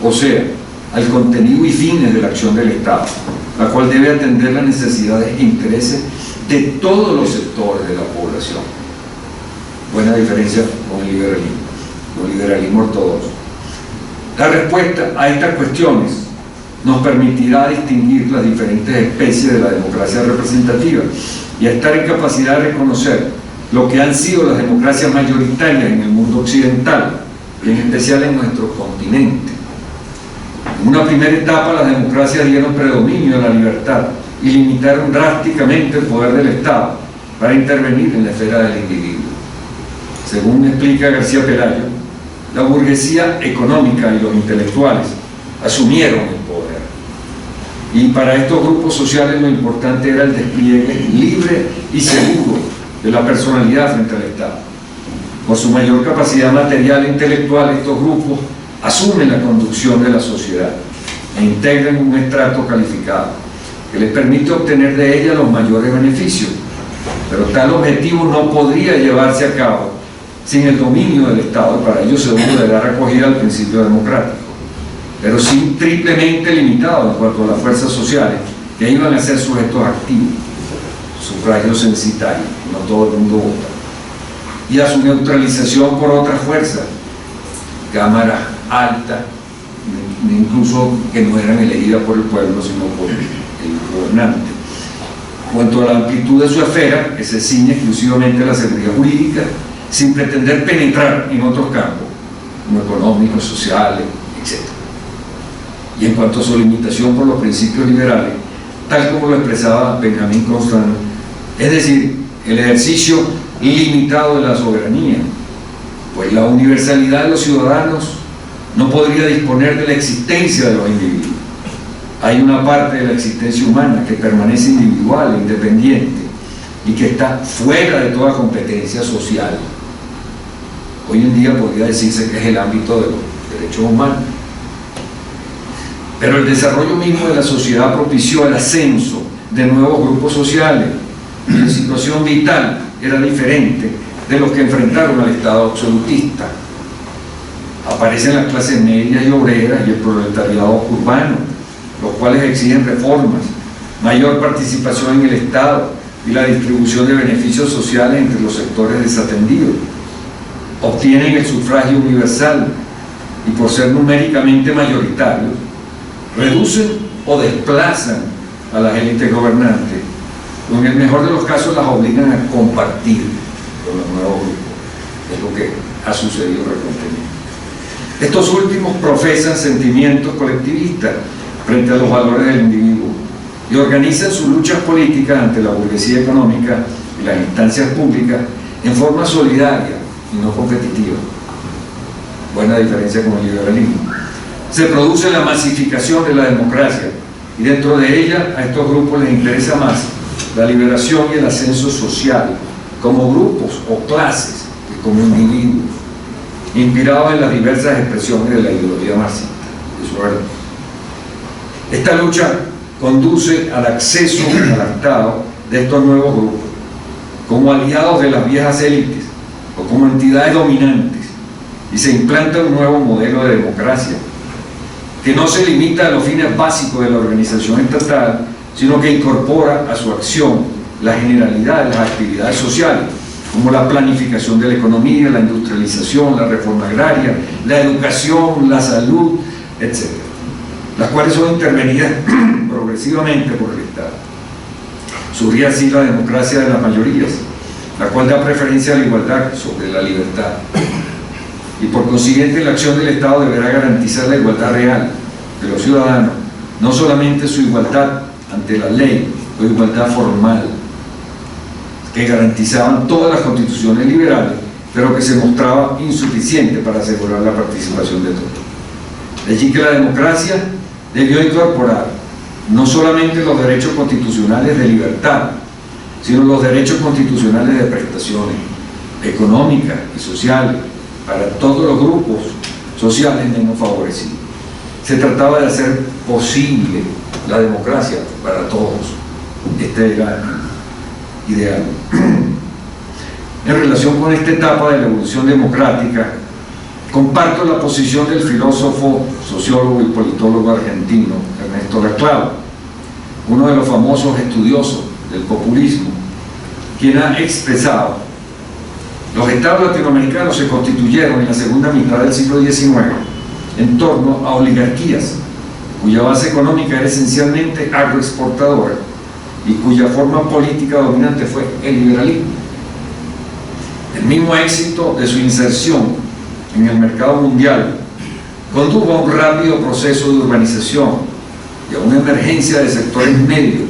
o sea, al contenido y fines de la acción del Estado, la cual debe atender las necesidades e intereses de todos los sectores de la población. Buena diferencia con el liberalismo ortodoxo. La respuesta a estas cuestiones nos permitirá distinguir las diferentes especies de la democracia representativa y a estar en capacidad de reconocer lo que han sido las democracias mayoritarias en el mundo occidental, y en especial en nuestro continente. En una primera etapa, las democracias dieron predominio a la libertad y limitaron drásticamente el poder del Estado para intervenir en la esfera del individuo. Según explica García Pelayo, la burguesía económica y los intelectuales asumieron el poder, y para estos grupos sociales lo importante era el despliegue libre y seguro de la personalidad frente al Estado. Por su mayor capacidad material e intelectual, estos grupos asumen la conducción de la sociedad e integran un estrato calificado que les permite obtener de ella los mayores beneficios, pero tal objetivo no podría llevarse a cabo sin el dominio del Estado, y para ello se debe dar acogida al principio democrático, pero sí triplemente limitado en cuanto a las fuerzas sociales que iban a ser sujetos activos, sufragio censitario, no todo el mundo vota, y a su neutralización por otras fuerzas, cámara alta, incluso que no eran elegidas por el pueblo, sino por el gobernante. En cuanto a la amplitud de su esfera, que se ciñe exclusivamente a la seguridad jurídica, sin pretender penetrar en otros campos, como económicos, sociales, etc. Y en cuanto a su limitación por los principios liberales, tal como lo expresaba Benjamin Constant, es decir, el ejercicio ilimitado de la soberanía, pues la universalidad de los ciudadanos no podría disponer de la existencia de los individuos. Hay una parte de la existencia humana que permanece individual e independiente y que está fuera de toda competencia social. Hoy en día podría decirse que es el ámbito de los derechos humanos. Pero el desarrollo mismo de la sociedad propició el ascenso de nuevos grupos sociales y la situación vital era diferente de los que enfrentaron al Estado absolutista. Aparecen las clases medias y obreras y el proletariado urbano, los cuales exigen reformas, mayor participación en el Estado y la distribución de beneficios sociales entre los sectores desatendidos. Obtienen el sufragio universal y, por ser numéricamente mayoritarios, reducen o desplazan a las élites gobernantes, o en el mejor de los casos las obligan a compartir con los nuevos grupos. Es lo que ha sucedido recientemente. Estos últimos profesan sentimientos colectivistas frente a los valores del individuo y organizan sus luchas políticas ante la burguesía económica y las instancias públicas en forma solidaria y no competitiva. Buena diferencia con el liberalismo. Se produce la masificación de la democracia y dentro de ella a estos grupos les interesa más la liberación y el ascenso social como grupos o clases que como individuos, inspirados en las diversas expresiones de la ideología marxista. Eso es verdad. Esta lucha conduce al acceso al Estado de estos nuevos grupos como aliados de las viejas élites o como entidades dominantes, y se implanta un nuevo modelo de democracia que no se limita a los fines básicos de la organización estatal, sino que incorpora a su acción la generalidad de las actividades sociales, como la planificación de la economía, la industrialización, la reforma agraria, la educación, la salud, etc., las cuales son intervenidas progresivamente por el Estado. Surge así la democracia de las mayorías, la cual da preferencia a la igualdad sobre la libertad, y por consiguiente la acción del Estado deberá garantizar la igualdad real de los ciudadanos, no solamente su igualdad ante la ley o igualdad formal, que garantizaban todas las constituciones liberales, pero que se mostraba insuficiente para asegurar la participación de todos. De allí que la democracia debió incorporar no solamente los derechos constitucionales de libertad, sino los derechos constitucionales de prestaciones económicas y sociales para todos los grupos sociales menos favorecidos. Se trataba de hacer posible la democracia para todos. Este era el ideal. En relación con esta etapa de la evolución democrática, comparto la posición del filósofo, sociólogo y politólogo argentino Ernesto Laclau, uno de los famosos estudiosos del populismo, quien ha expresado: los estados latinoamericanos se constituyeron en la segunda mitad del siglo XIX en torno a oligarquías cuya base económica era esencialmente agroexportadora y cuya forma política dominante fue el liberalismo. El mismo éxito de su inserción en el mercado mundial condujo a un rápido proceso de urbanización y a una emergencia de sectores medios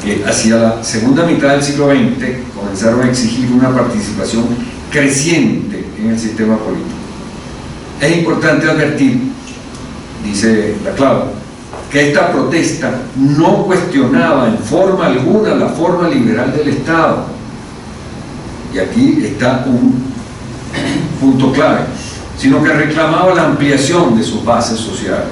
que hacia la segunda mitad del siglo XX comenzaron a exigir una participación creciente en el sistema político. Es importante advertir, dice Laclau, que esta protesta no cuestionaba en forma alguna la forma liberal del Estado. Y aquí está un punto clave, sino que reclamaba la ampliación de sus bases sociales.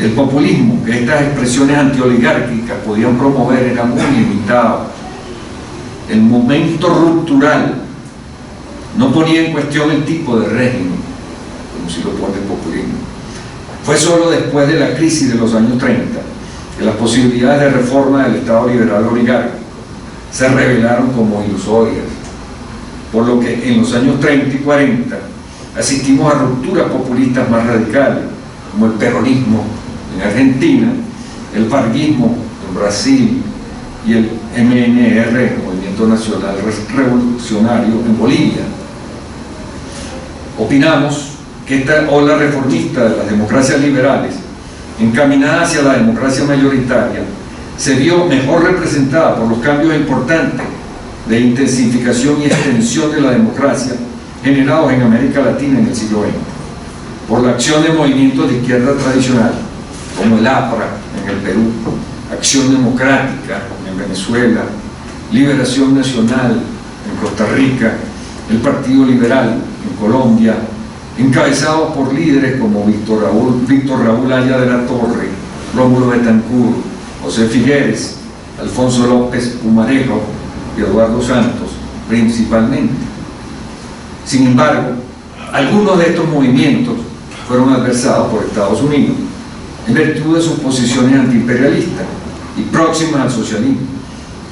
El populismo que estas expresiones antioligárquicas podían promover era muy limitado. El momento ruptural no ponía en cuestión el tipo de régimen, como si lo pone el populismo. Fue solo después de la crisis de los años 30 que las posibilidades de reforma del Estado liberal oligárquico se revelaron como ilusorias, por lo que en los años 30 y 40 asistimos a rupturas populistas más radicales, como el peronismo en Argentina, el varguismo en Brasil y el MNR, Movimiento Nacional Revolucionario, en Bolivia. Opinamos que esta ola reformista de las democracias liberales, encaminada hacia la democracia mayoritaria, se vio mejor representada por los cambios importantes de intensificación y extensión de la democracia generados en América Latina en el siglo XX, por la acción de movimientos de izquierda tradicional, como el APRA en el Perú, Acción Democrática en Venezuela, Liberación Nacional en Costa Rica, el Partido Liberal en Colombia, encabezados por líderes como Víctor Raúl Aya de la Torre, Rómulo Betancourt, José Figueres, Alfonso López Pumarejo y Eduardo Santos, principalmente. Sin embargo, algunos de estos movimientos fueron adversados por Estados Unidos en virtud de sus posiciones antiimperialistas y próximas al socialismo,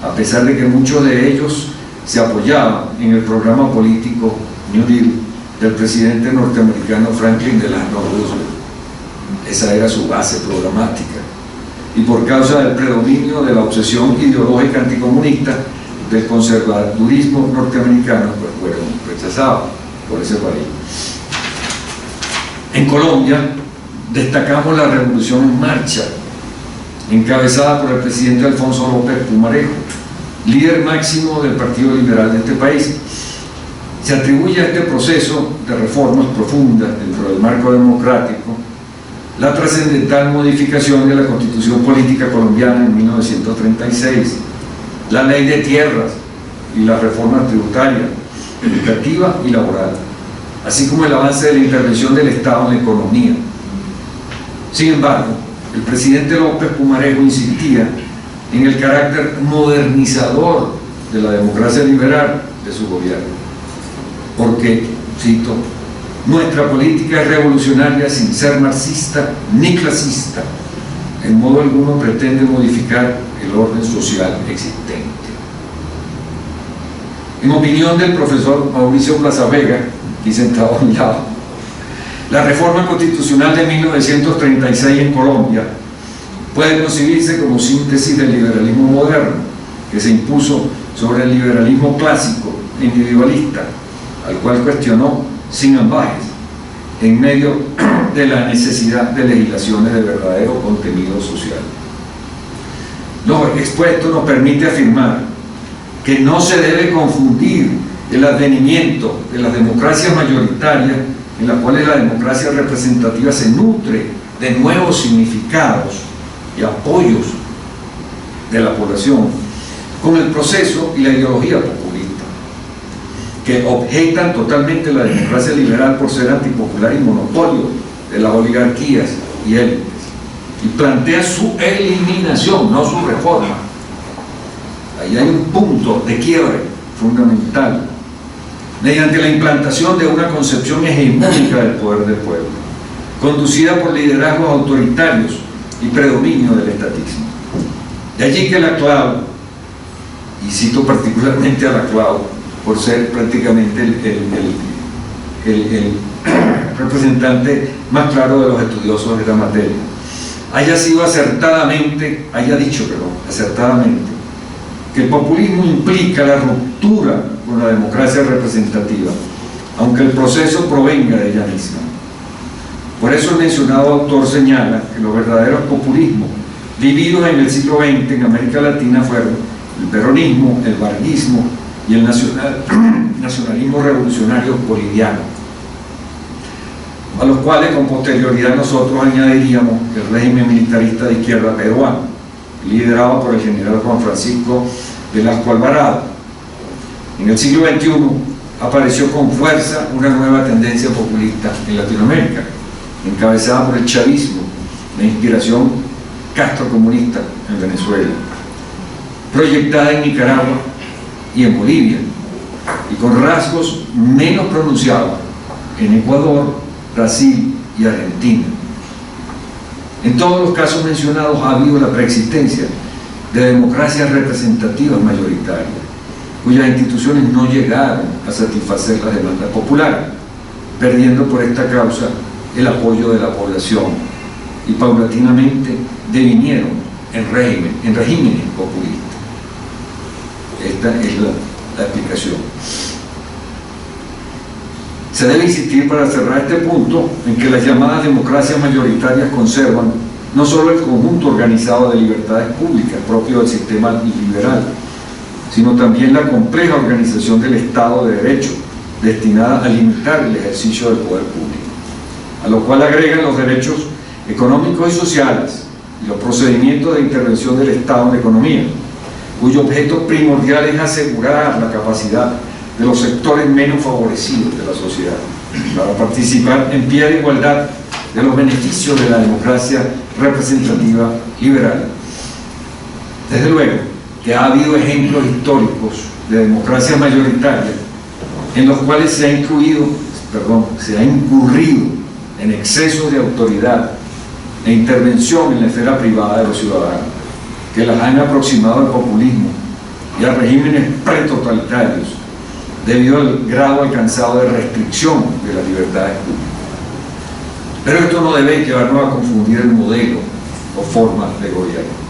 a pesar de que muchos de ellos se apoyaban en el programa político New Deal del presidente norteamericano Franklin Delano Roosevelt. Esa era su base programática, y por causa del predominio de la obsesión ideológica anticomunista del conservadurismo norteamericano, pues fueron rechazados por ese país. En Colombia destacamos la Revolución en Marcha, encabezada por el presidente Alfonso López Pumarejo, líder máximo del Partido Liberal de este país. Se atribuye a este proceso de reformas profundas dentro del marco democrático la trascendental modificación de la Constitución Política Colombiana en 1936, la Ley de Tierras y las reformas tributarias, educativa y laboral, así como el avance de la intervención del Estado en la economía. Sin embargo, el presidente López Pumarejo insistía en el carácter modernizador de la democracia liberal de su gobierno, porque, cito, nuestra política es revolucionaria sin ser marxista ni clasista, en modo alguno pretende modificar el orden social existente. En opinión del profesor Mauricio Plaza Vega, aquí sentado a mi lado, la reforma constitucional de 1936 en Colombia puede concebirse como síntesis del liberalismo moderno que se impuso sobre el liberalismo clásico e individualista, al cual cuestionó sin ambajes en medio de la necesidad de legislaciones de verdadero contenido social. Lo expuesto nos permite afirmar que no se debe confundir el advenimiento de las democracias mayoritarias, en las cuales la democracia representativa se nutre de nuevos significados y apoyos de la población, con el proceso y la ideología populista, que objetan totalmente la democracia liberal por ser antipopular y monopolio de las oligarquías y élites, y plantea su eliminación, no su reforma. Ahí hay un punto de quiebre fundamental, mediante la implantación de una concepción hegemónica del poder del pueblo, conducida por liderazgos autoritarios y predominio del estatismo. De allí que la CLAU, y cito particularmente a la CLAU, por ser prácticamente el representante más claro de los estudiosos de esta materia, haya dicho acertadamente, que el populismo implica la ruptura con la democracia representativa, aunque el proceso provenga de ella misma. Por eso el mencionado autor señala que los verdaderos populismos vividos en el siglo XX en América Latina fueron el peronismo, el varguismo y el nacionalismo revolucionario boliviano, a los cuales con posterioridad nosotros añadiríamos el régimen militarista de izquierda peruano, liderado por el general Juan Francisco Velasco Alvarado. En el siglo XXI, apareció con fuerza una nueva tendencia populista en Latinoamérica, encabezada por el chavismo, de inspiración castrocomunista en Venezuela, proyectada en Nicaragua y en Bolivia, y con rasgos menos pronunciados en Ecuador, Brasil y Argentina. En todos los casos mencionados ha habido la preexistencia de democracias representativas mayoritarias, cuyas instituciones no llegaron a satisfacer las demandas populares, perdiendo por esta causa el apoyo de la población, y paulatinamente devinieron en regímenes populistas. Esta es la explicación. Se debe insistir, para cerrar este punto, en que las llamadas democracias mayoritarias conservan no solo el conjunto organizado de libertades públicas propio del sistema liberal, sino también la compleja organización del Estado de Derecho, destinada a limitar el ejercicio del poder público, a lo cual agregan los derechos económicos y sociales y los procedimientos de intervención del Estado en la economía, cuyo objeto primordial es asegurar la capacidad de los sectores menos favorecidos de la sociedad para participar en pie de igualdad de los beneficios de la democracia representativa liberal. Desde luego que ha habido ejemplos históricos de democracia mayoritaria en los cuales se ha incurrido en excesos de autoridad e intervención en la esfera privada de los ciudadanos, que las han aproximado al populismo y a regímenes pretotalitarios debido al grado alcanzado de restricción de las libertades públicas. Pero esto no debe llevarnos a confundir el modelo o forma de gobierno.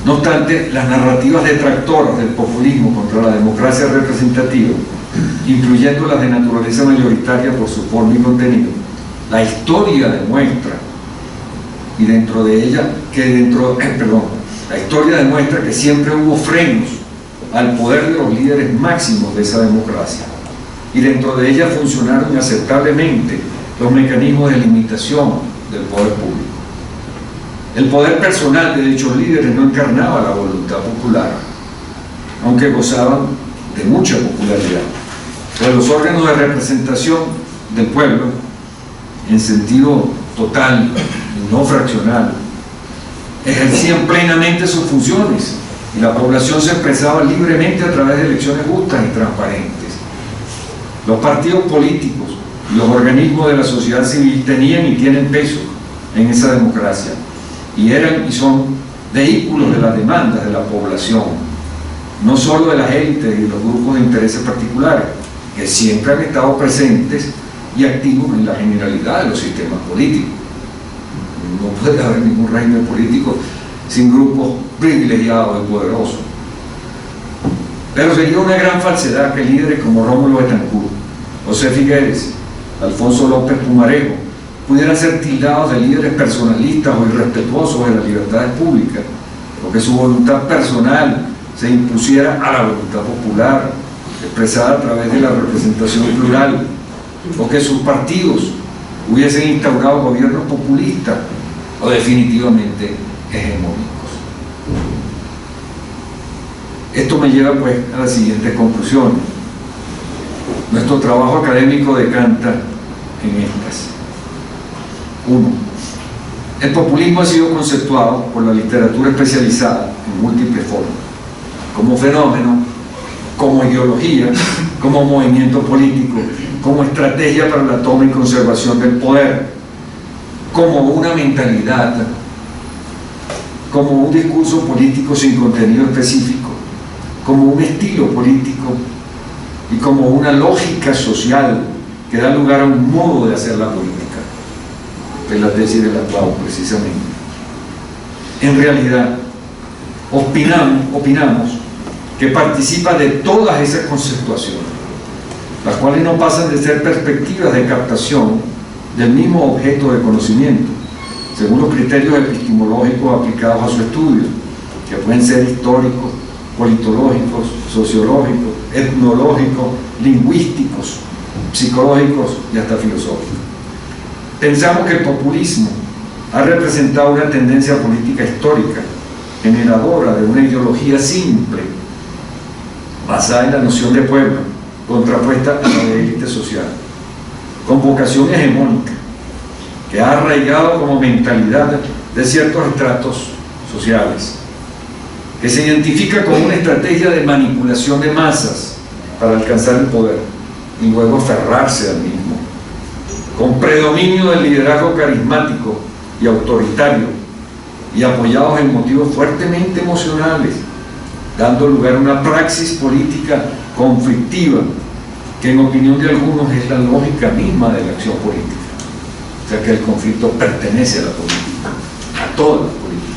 No obstante, las narrativas detractoras del populismo contra la democracia representativa, incluyendo las de naturaleza mayoritaria por su forma y contenido, la historia demuestra, y dentro de ella, la historia demuestra que siempre hubo frenos al poder de los líderes máximos de esa democracia, y dentro de ella funcionaron inaceptablemente los mecanismos de limitación del poder público. El poder personal de dichos líderes no encarnaba la voluntad popular, aunque gozaban de mucha popularidad. Pero los órganos de representación del pueblo, en sentido total y no fraccional, ejercían plenamente sus funciones, y la población se expresaba libremente a través de elecciones justas y transparentes. Los partidos políticos y los organismos de la sociedad civil tenían y tienen peso en esa democracia, y eran y son vehículos de las demandas de la población, no solo de las élites y los grupos de intereses particulares, que siempre han estado presentes y activos en la generalidad de los sistemas políticos. No puede haber ningún régimen político sin grupos privilegiados y poderosos. Pero sería una gran falsedad que líderes como Rómulo Betancourt, José Figueres, Alfonso López Pumarejo pudieran ser tildados de líderes personalistas o irrespetuosos de las libertades públicas, o que su voluntad personal se impusiera a la voluntad popular, expresada a través de la representación plural, o que sus partidos hubiesen instaurado gobiernos populistas o definitivamente hegemónicos. Esto me lleva pues a las siguientes conclusiones. Nuestro trabajo académico decanta en estas. 1. El populismo ha sido conceptuado por la literatura especializada en múltiples formas, como fenómeno, como ideología, como movimiento político, como estrategia para la toma y conservación del poder, como una mentalidad, como un discurso político sin contenido específico, como un estilo político y como una lógica social que da lugar a un modo de hacer la política. Es la tesis de Laclau, precisamente. En realidad, opinamos que participa de todas esas conceptuaciones, las cuales no pasan de ser perspectivas de captación del mismo objeto de conocimiento, según los criterios epistemológicos aplicados a su estudio, que pueden ser históricos, politológicos, sociológicos, etnológicos, lingüísticos, psicológicos y hasta filosóficos. Pensamos que el populismo ha representado una tendencia política histórica, generadora de una ideología simple, basada en la noción de pueblo, contrapuesta a la de élite social, con vocación hegemónica, que ha arraigado como mentalidad de ciertos estratos sociales, que se identifica con una estrategia de manipulación de masas para alcanzar el poder y luego aferrarse al mismo, con predominio del liderazgo carismático y autoritario y apoyados en motivos fuertemente emocionales, dando lugar a una praxis política conflictiva que en opinión de algunos es la lógica misma de la acción política. O sea que el conflicto pertenece a la política, a toda la política.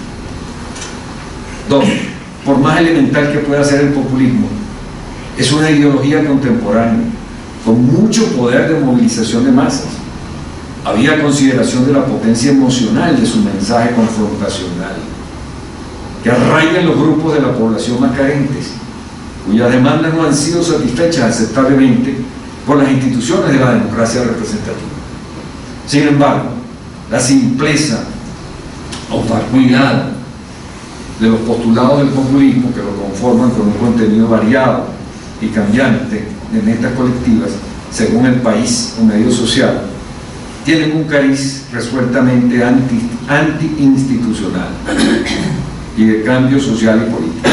Dos, por más elemental que pueda ser el populismo, es una ideología contemporánea con mucho poder de movilización de masas. Había consideración de la potencia emocional de su mensaje confrontacional, que arraiga en los grupos de la población más carentes, cuyas demandas no han sido satisfechas aceptablemente por las instituciones de la democracia representativa. Sin embargo, la simpleza o vacuidad de los postulados del populismo, que lo conforman con un contenido variado y cambiante en estas colectivas, según el país o medio social, tienen un cariz resueltamente anti-institucional y de cambio social y político,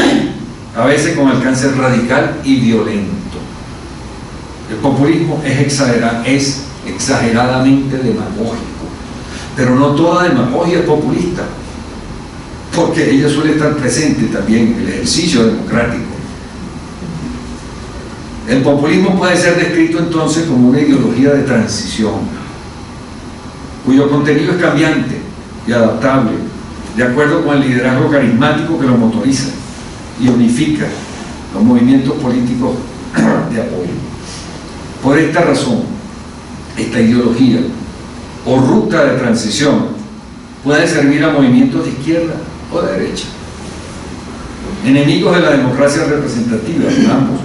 a veces con alcance radical y violento. El populismo es exageradamente demagógico, pero no toda demagogia es populista, porque ella suele estar presente también en el ejercicio democrático. El populismo puede ser descrito entonces como una ideología de transición, cuyo contenido es cambiante y adaptable, de acuerdo con el liderazgo carismático que lo motoriza y unifica los movimientos políticos de apoyo. Por esta razón, esta ideología o ruta de transición puede servir a movimientos de izquierda o de derecha, enemigos de la democracia representativa, ambos,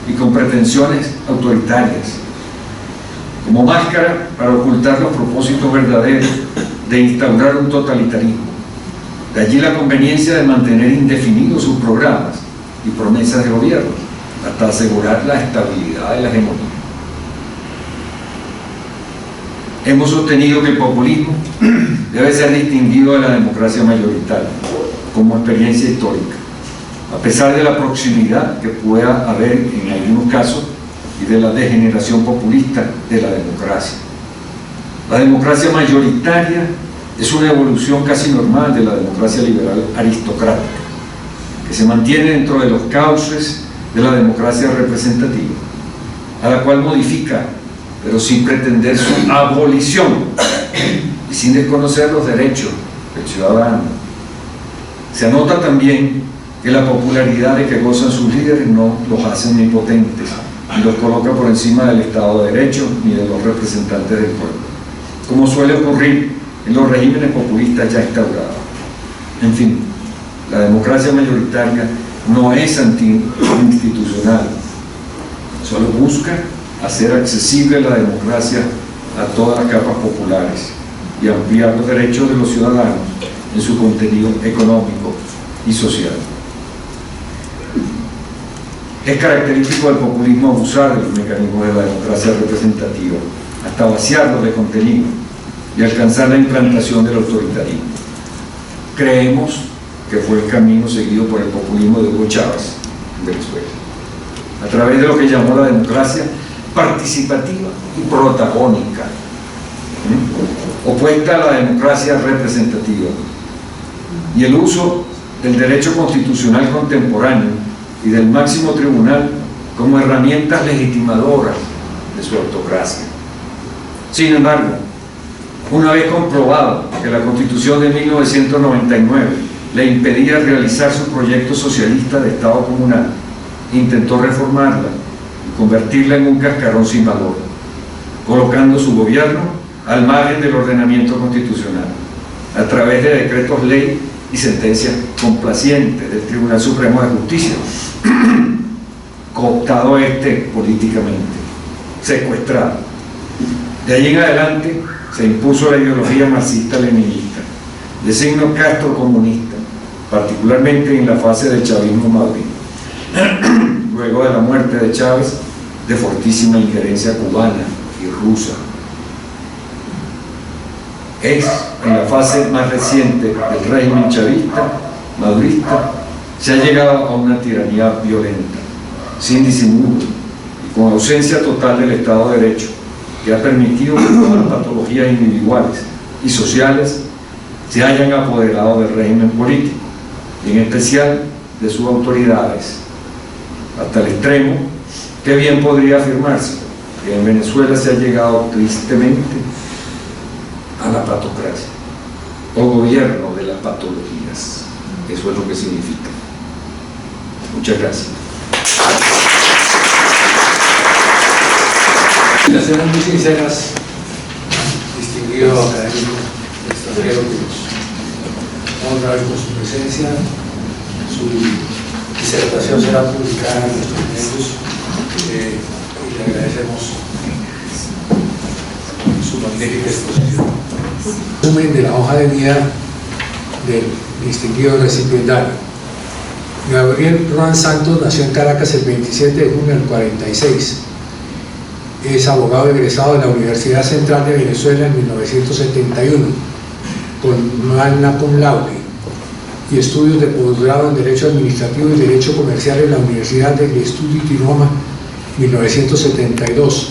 y con pretensiones autoritarias, como máscara para ocultar los propósitos verdaderos de instaurar un totalitarismo. De allí la conveniencia de mantener indefinidos sus programas y promesas de gobierno, hasta asegurar la estabilidad de la hegemonía. Hemos sostenido que el populismo debe ser distinguido de la democracia mayoritaria como experiencia histórica, a pesar de la proximidad que pueda haber en algunos casos y de la degeneración populista de la democracia. La democracia mayoritaria es una evolución casi normal de la democracia liberal aristocrática, que se mantiene dentro de los cauces de la democracia representativa, a la cual modifica, pero sin pretender su abolición y sin desconocer los derechos del ciudadano. Se anota también que la popularidad de que gozan sus líderes no los hace omnipotentes y los coloca por encima del Estado de Derecho ni de los representantes del pueblo, como suele ocurrir en los regímenes populistas ya instaurados. En fin, la democracia mayoritaria no es anti-institucional, solo busca hacer accesible la democracia a todas las capas populares y ampliar los derechos de los ciudadanos en su contenido económico y social. Es característico del populismo abusar de los mecanismos de la democracia representativa hasta vaciarlos de contenido y alcanzar la implantación del autoritarismo. Creemos que fue el camino seguido por el populismo de Hugo Chávez en Venezuela, a través de lo que llamó la democracia participativa y protagónica, opuesta a la democracia representativa, y el uso del derecho constitucional contemporáneo y del máximo tribunal como herramientas legitimadoras de su autocracia. Sin embargo, una vez comprobado que la Constitución de 1999 le impedía realizar su proyecto socialista de Estado comunal, intentó reformarla y convertirla en un cascarón sin valor, colocando su gobierno al margen del ordenamiento constitucional, a través de decretos ley y sentencias complacientes del Tribunal Supremo de Justicia, cooptado políticamente, secuestrado. De allí en adelante se impuso la ideología marxista-leninista, de signo castrocomunista, particularmente en la fase del chavismo madrid, luego de la muerte de Chávez, de fortísima injerencia cubana y rusa. Es en la fase más reciente del régimen chavista, madurista, se ha llegado a una tiranía violenta, sin disimulo y con ausencia total del Estado de Derecho, que ha permitido que todas las patologías individuales y sociales se hayan apoderado del régimen político, y en especial de sus autoridades, hasta el extremo que bien podría afirmarse que en Venezuela se ha llegado tristemente a la patocracia, o gobierno de las patologías. Eso es lo que significa. Muchas gracias. Las sean muy sinceras, distinguido académico extranjero que nos honra con su presencia. Su disertación será publicada en nuestros medios y le agradecemos su magnífica exposición. Resumen de la hoja de vida del distinguido recipiendario. Gabriel Ruán Santos nació en Caracas el 27 de junio del 46. Es abogado egresado de la Universidad Central de Venezuela en 1971, con magna cum laude, y estudios de posgrado en Derecho Administrativo y Derecho Comercial en la Universidad degli Studi di Roma, 1972.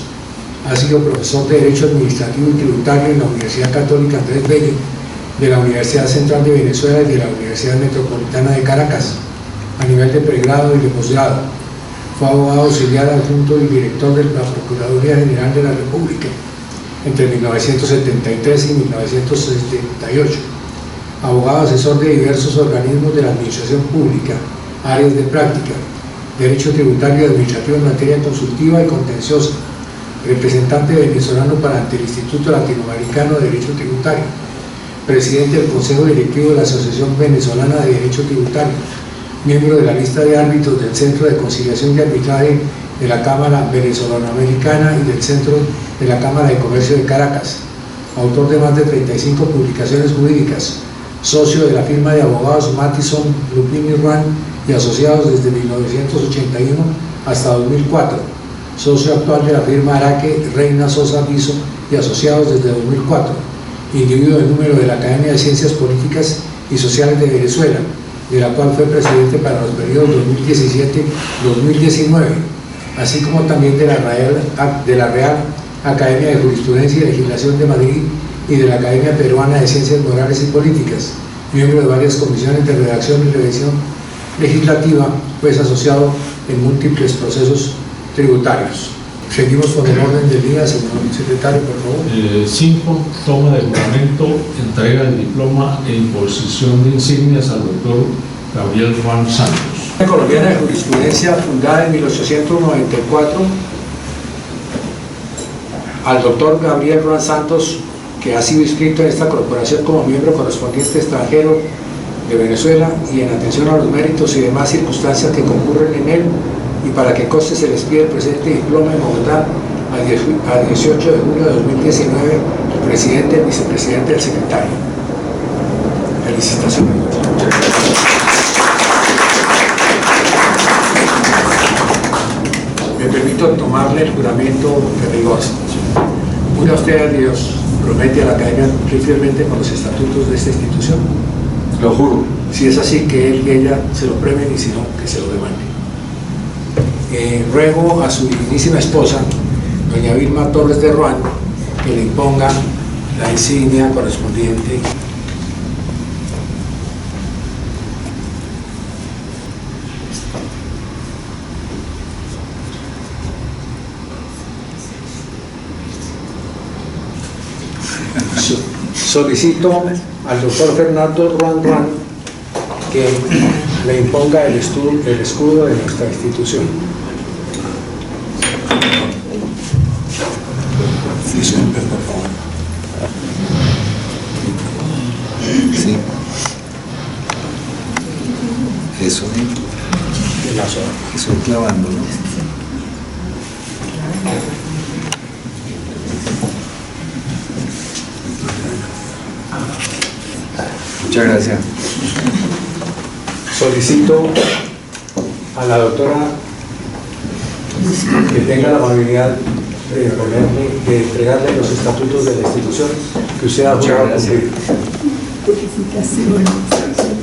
Ha sido profesor de Derecho Administrativo y Tributario en la Universidad Católica Andrés Bello, de la Universidad Central de Venezuela y de la Universidad Metropolitana de Caracas, a nivel de pregrado y de posgrado. Fue abogado auxiliar adjunto y director de la Procuraduría General de la República entre 1973 y 1978. Abogado asesor de diversos organismos de la Administración Pública, áreas de práctica, Derecho Tributario y Administrativo en materia consultiva y contenciosa, representante venezolano ante el Instituto Latinoamericano de Derecho Tributario, presidente del Consejo Directivo de la Asociación Venezolana de Derecho Tributario, miembro de la lista de árbitros del Centro de Conciliación y Arbitraje de la Cámara Venezolano-Americana y del Centro de la Cámara de Comercio de Caracas, autor de más de 35 publicaciones jurídicas, socio de la firma de abogados Mattison, Lupin y Ruán y asociados desde 1981 hasta 2004, socio actual de la firma Araque, Reina, Sosa, Viso y asociados desde 2004, individuo de número de la Academia de Ciencias Políticas y Sociales de Venezuela, de la cual fue presidente para los periodos 2017-2019, así como también de la Real Academia de Jurisprudencia y Legislación de Madrid y de la Academia Peruana de Ciencias Morales y Políticas, miembro de varias comisiones de redacción y revisión legislativa, pues asociado en múltiples procesos tributarios. Seguimos con el orden del día, señor secretario, por favor. 5. Toma de juramento, entrega del diploma e imposición de insignias al doctor Gabriel Ruán Santos. La Colombiana de Jurisprudencia, fundada en 1894, al doctor Gabriel Ruán Santos, que ha sido inscrito en esta corporación como miembro correspondiente extranjero de Venezuela y en atención a los méritos y demás circunstancias que concurren en él, y para que conste se les pide el presente diploma en Bogotá a 18 de junio de 2019, el presidente y el vicepresidente del secretario. Felicitaciones. Me permito tomarle el juramento de rigor. ¿Jura usted a Dios, promete a la Academia cumplir fielmente con los estatutos de esta institución? Lo juro. Si es así, que él y ella se lo premien, y si no, que se lo demanden. Ruego a su dignísima esposa, doña Vilma Torres de Ruán, que le imponga la insignia correspondiente. Solicito al doctor Fernando Ruán que le imponga el escudo de nuestra institución. Disculpe, por favor. Sí. Eso es clavando, ¿no? Muchas gracias. Solicito a la doctora que tenga la amabilidad de entregarle los estatutos de la institución que usted ha jurado cumplir. Purificación.